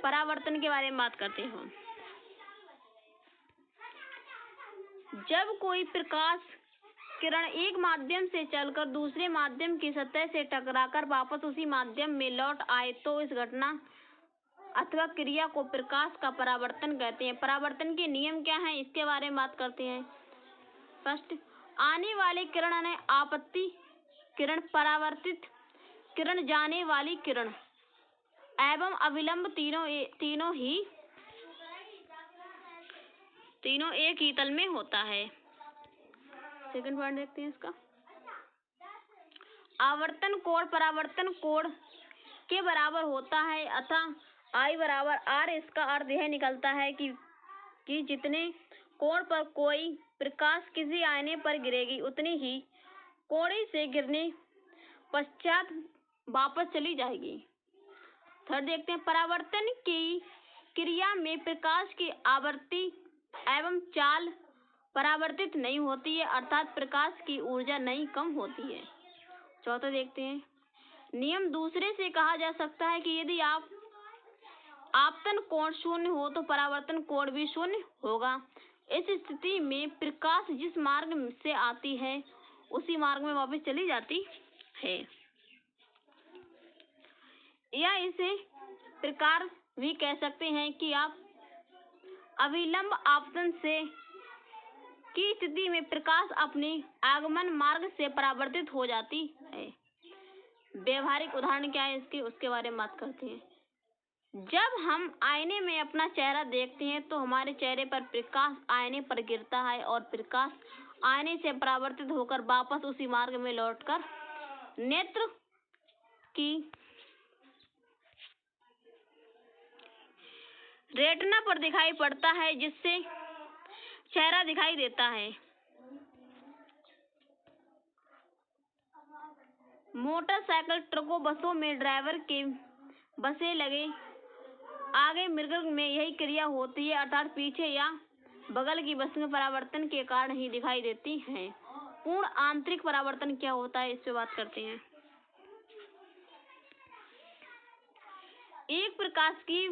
S1: परावर्तन के बारे में बात करते हैं हम। जब कोई प्रकाश किरण एक माध्यम से चलकर दूसरे माध्यम की सतह से टकराकर वापस उसी माध्यम में लौट आए तो इस घटना अथवा क्रिया को प्रकाश का परावर्तन कहते हैं। परावर्तन के नियम क्या हैं, इसके बारे में बात करते हैं। फर्स्ट, आने वाली किरण ने आपत्ति किरण, परावर्तित किरण, जाने वाली किरण एवं अविलंब तीनों एक ही तल में होता है। सेकंड पॉइंट देखते हैं इसका। आवर्तन कोण परावर्तन कोण के बराबर होता है अतः I बराबर R। इसका अर्थ यह निकलता है कि जितने कोण पर कोई प्रकाश किसी आईने पर गिरेगी उतनी ही कोणी से गिरने पश्चात वापस चली जाएगी। थर्ड देखते हैं, परावर्तन की क्रिया में प्रकाश की आवृत्ति एवं चाल परावर्तित नहीं होती है, अर्थात प्रकाश की ऊर्जा नहीं कम होती है। चौथा देखते हैं, नियम दूसरे से कहा जा सकता है कि यदि आपतन कोण शून्य हो तो परावर्तन कोण भी शून्य होगा। इस स्थिति में प्रकाश जिस मार्ग से आती है उसी मार्ग में वापस चली जाती है। या इसे प्रकार भी कह सकते हैं कि आप अविलंब आपतन से की स्थिति में प्रकाश अपने आगमन मार्ग से परावर्तित हो जाती है। व्यवहारिक उदाहरण क्या है इसके, उसके बारे में बात करते हैं। जब हम आईने में अपना चेहरा देखते हैं तो हमारे चेहरे पर प्रकाश आईने पर गिरता है और प्रकाश आईने से परावर्तित होकर वापस उसी मार्ग में लौटकर नेत्र की रेटिना पर दिखाई पड़ता है, जिससे चेहरा दिखाई देता है। मोटरसाइकिल, ट्रकों, बसों में ड्राइवर के बसें लगे आगे मृग में यही क्रिया होती है, अर्थात पीछे या बगल की बस में परावर्तन के कारण ही दिखाई देती हैं। पूर्ण आंतरिक परावर्तन क्या होता है, इस पे बात करते हैं। एक प्रकाश की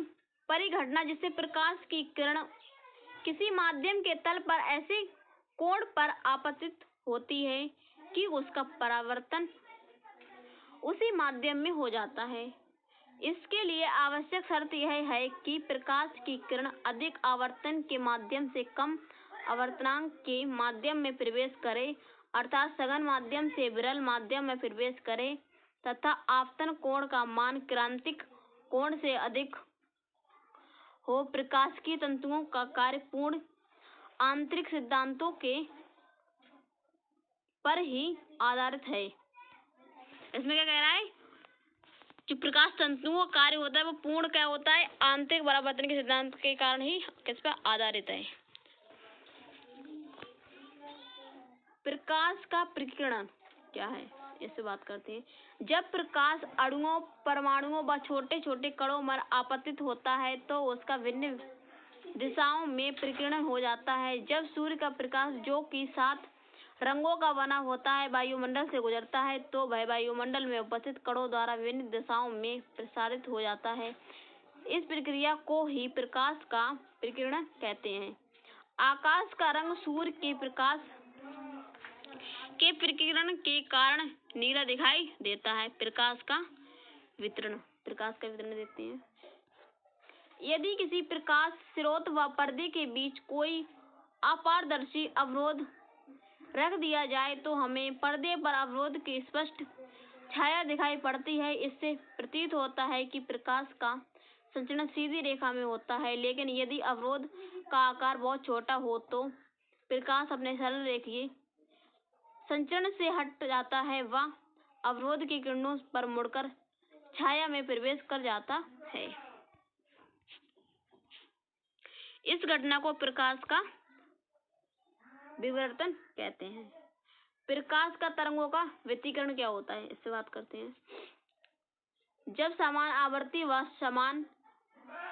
S1: परिघटना जिससे प्रकाश की किरण किसी माध्यम के तल पर ऐसे कोण पर आपतित होती है कि उसका परावर्तन उसी माध्यम में हो जाता है। इसके लिए आवश्यक शर्त यह है कि प्रकाश की किरण अधिक आवर्तन के माध्यम से कम आवर्तनांक के माध्यम में प्रवेश करे, अर्थात सघन माध्यम से विरल माध्यम में प्रवेश करे तथा आपतन कोण का मान क्रांतिक कोण से अधिक हो। प्रकाश की तंतुओं का कार्य पूर्ण आंतरिक सिद्धांतों के पर ही आधारित है। इसमें क्या कह रहा है, जो प्रकाश तंतुओं का कार्य होता है वो पूर्ण क्या होता है, आंतरिक परावर्तन के सिद्धांत के कारण ही किस पर आधारित है। प्रकाश का प्रकीर्णन क्या है, इससे बात करते हैं। जब प्रकाश अणुओं, परमाणुओं व छोटे छोटे कणों पर आपतित होता है तो उसका भिन्न दिशाओं में प्रकीर्णन हो जाता है। जब सूर्य का प्रकाश जो कि 7 रंगों का बना होता है, वायुमंडल से गुजरता है तो वह वायुमंडल में उपस्थित कणों द्वारा विभिन्न दिशाओं में प्रसारित हो जाता है। इस प्रक्रिया को ही प्रकाश का विकिरण कहते हैं। आकाश का रंग सूर्य के प्रकाश के विकिरण के कारण नीला दिखाई देता है। प्रकाश का वितरण देते हैं। यदि किसी प्रकाश स्रोत व पर्दे के बीच कोई अपारदर्शी अवरोध रख दिया जाए तो हमें पर्दे पर अवरोध की स्पष्ट छाया दिखाई पड़ती है। इससे प्रतीत होता है कि प्रकाश का संचरण सीधी रेखा में होता है, लेकिन यदि अवरोध का आकार बहुत छोटा हो तो प्रकाश अपने सरल रेखीय संचरण से हट जाता है व अवरोध की किरणों पर मुड़कर छाया में प्रवेश कर जाता है। इस घटना को प्रकाश का विवर्तन कहते हैं। प्रकाश का तरंगों का व्यतिकरण क्या होता है, इससे बात करते हैं। जब समान आवृत्ति व समान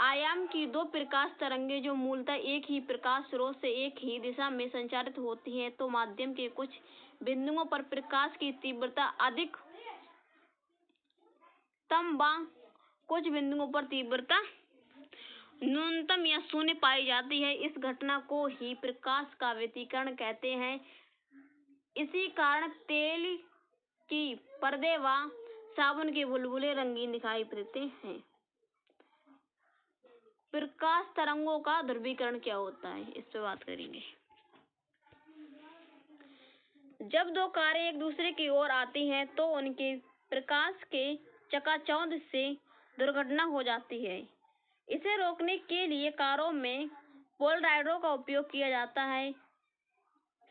S1: आयाम की दो प्रकाश तरंगें जो मूलतः एक ही प्रकाश स्रोत से एक ही दिशा में संचारित होती हैं तो माध्यम के कुछ बिंदुओं पर प्रकाश की तीव्रता अधिकतम व कुछ बिंदुओं पर तीव्रता न्यूनतम या शून्य पाई जाती है। इस घटना को ही प्रकाश का व्यतिकरण कहते हैं। इसी कारण तेल की पर्दे व साबुन के बुलबुले रंगीन दिखाई देते हैं। प्रकाश तरंगों का ध्रुवीकरण क्या होता है, इस पे बात करेंगे। जब दो कारें एक दूसरे की ओर आती हैं तो उनके प्रकाश के चकाचौंध से दुर्घटना हो जाती है। इसे रोकने के लिए कारों में पोलराइडों का उपयोग किया जाता है।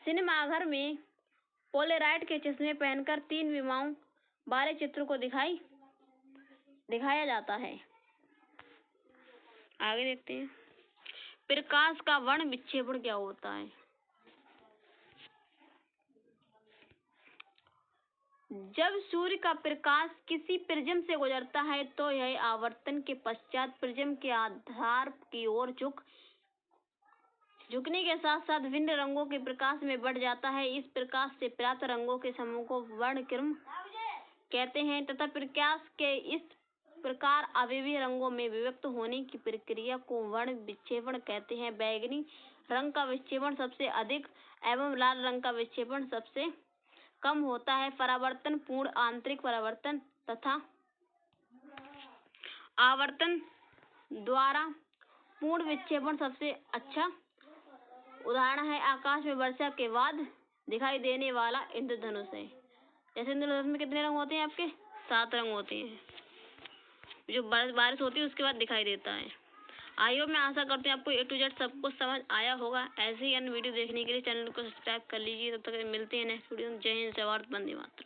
S1: सिनेमाघर में पोलराइड के चश्मे पहनकर 3 विमाओं वाले चित्रों को दिखाया जाता है। आगे देखते हैं। प्रकाश का वर्ण विक्षेपण क्या होता है। जब सूर्य का प्रकाश किसी प्रिज्म से गुजरता है तो यह आवर्तन के पश्चात प्रिज्म के आधार की ओर झुकने के साथ साथ विभिन्न रंगों के प्रकाश में बढ़ जाता है। इस प्रकाश से प्राप्त रंगों के समूह को वर्णक्रम कहते हैं तथा प्रकाश के इस प्रकार अवयवी रंगों में विभक्त होने की प्रक्रिया को वर्ण विक्षेपण कहते हैं। बैंगनी रंग का विक्षेपण सबसे अधिक एवं लाल रंग का विक्षेपण सबसे कम होता है। परावर्तन, पूर्ण आंतरिक परावर्तन तथा आवर्तन द्वारा पूर्ण विक्षेपण सबसे अच्छा उदाहरण है आकाश में वर्षा के बाद दिखाई देने वाला इंद्रधनुष है। जैसे इंद्रधनुष में कितने रंग होते हैं आपके? 7 रंग होते हैं। जो बारिश होती है उसके बाद दिखाई देता है। आई होप मैं आशा करती हूँ आपको A to Z सब कुछ समझ आया होगा। ऐसे ही अन्य वीडियो देखने के लिए चैनल को सब्सक्राइब कर लीजिए। तब तक मिलते हैं नेक्स्ट वीडियो में। जय हिंद, जय भारत, वंदे मातरम।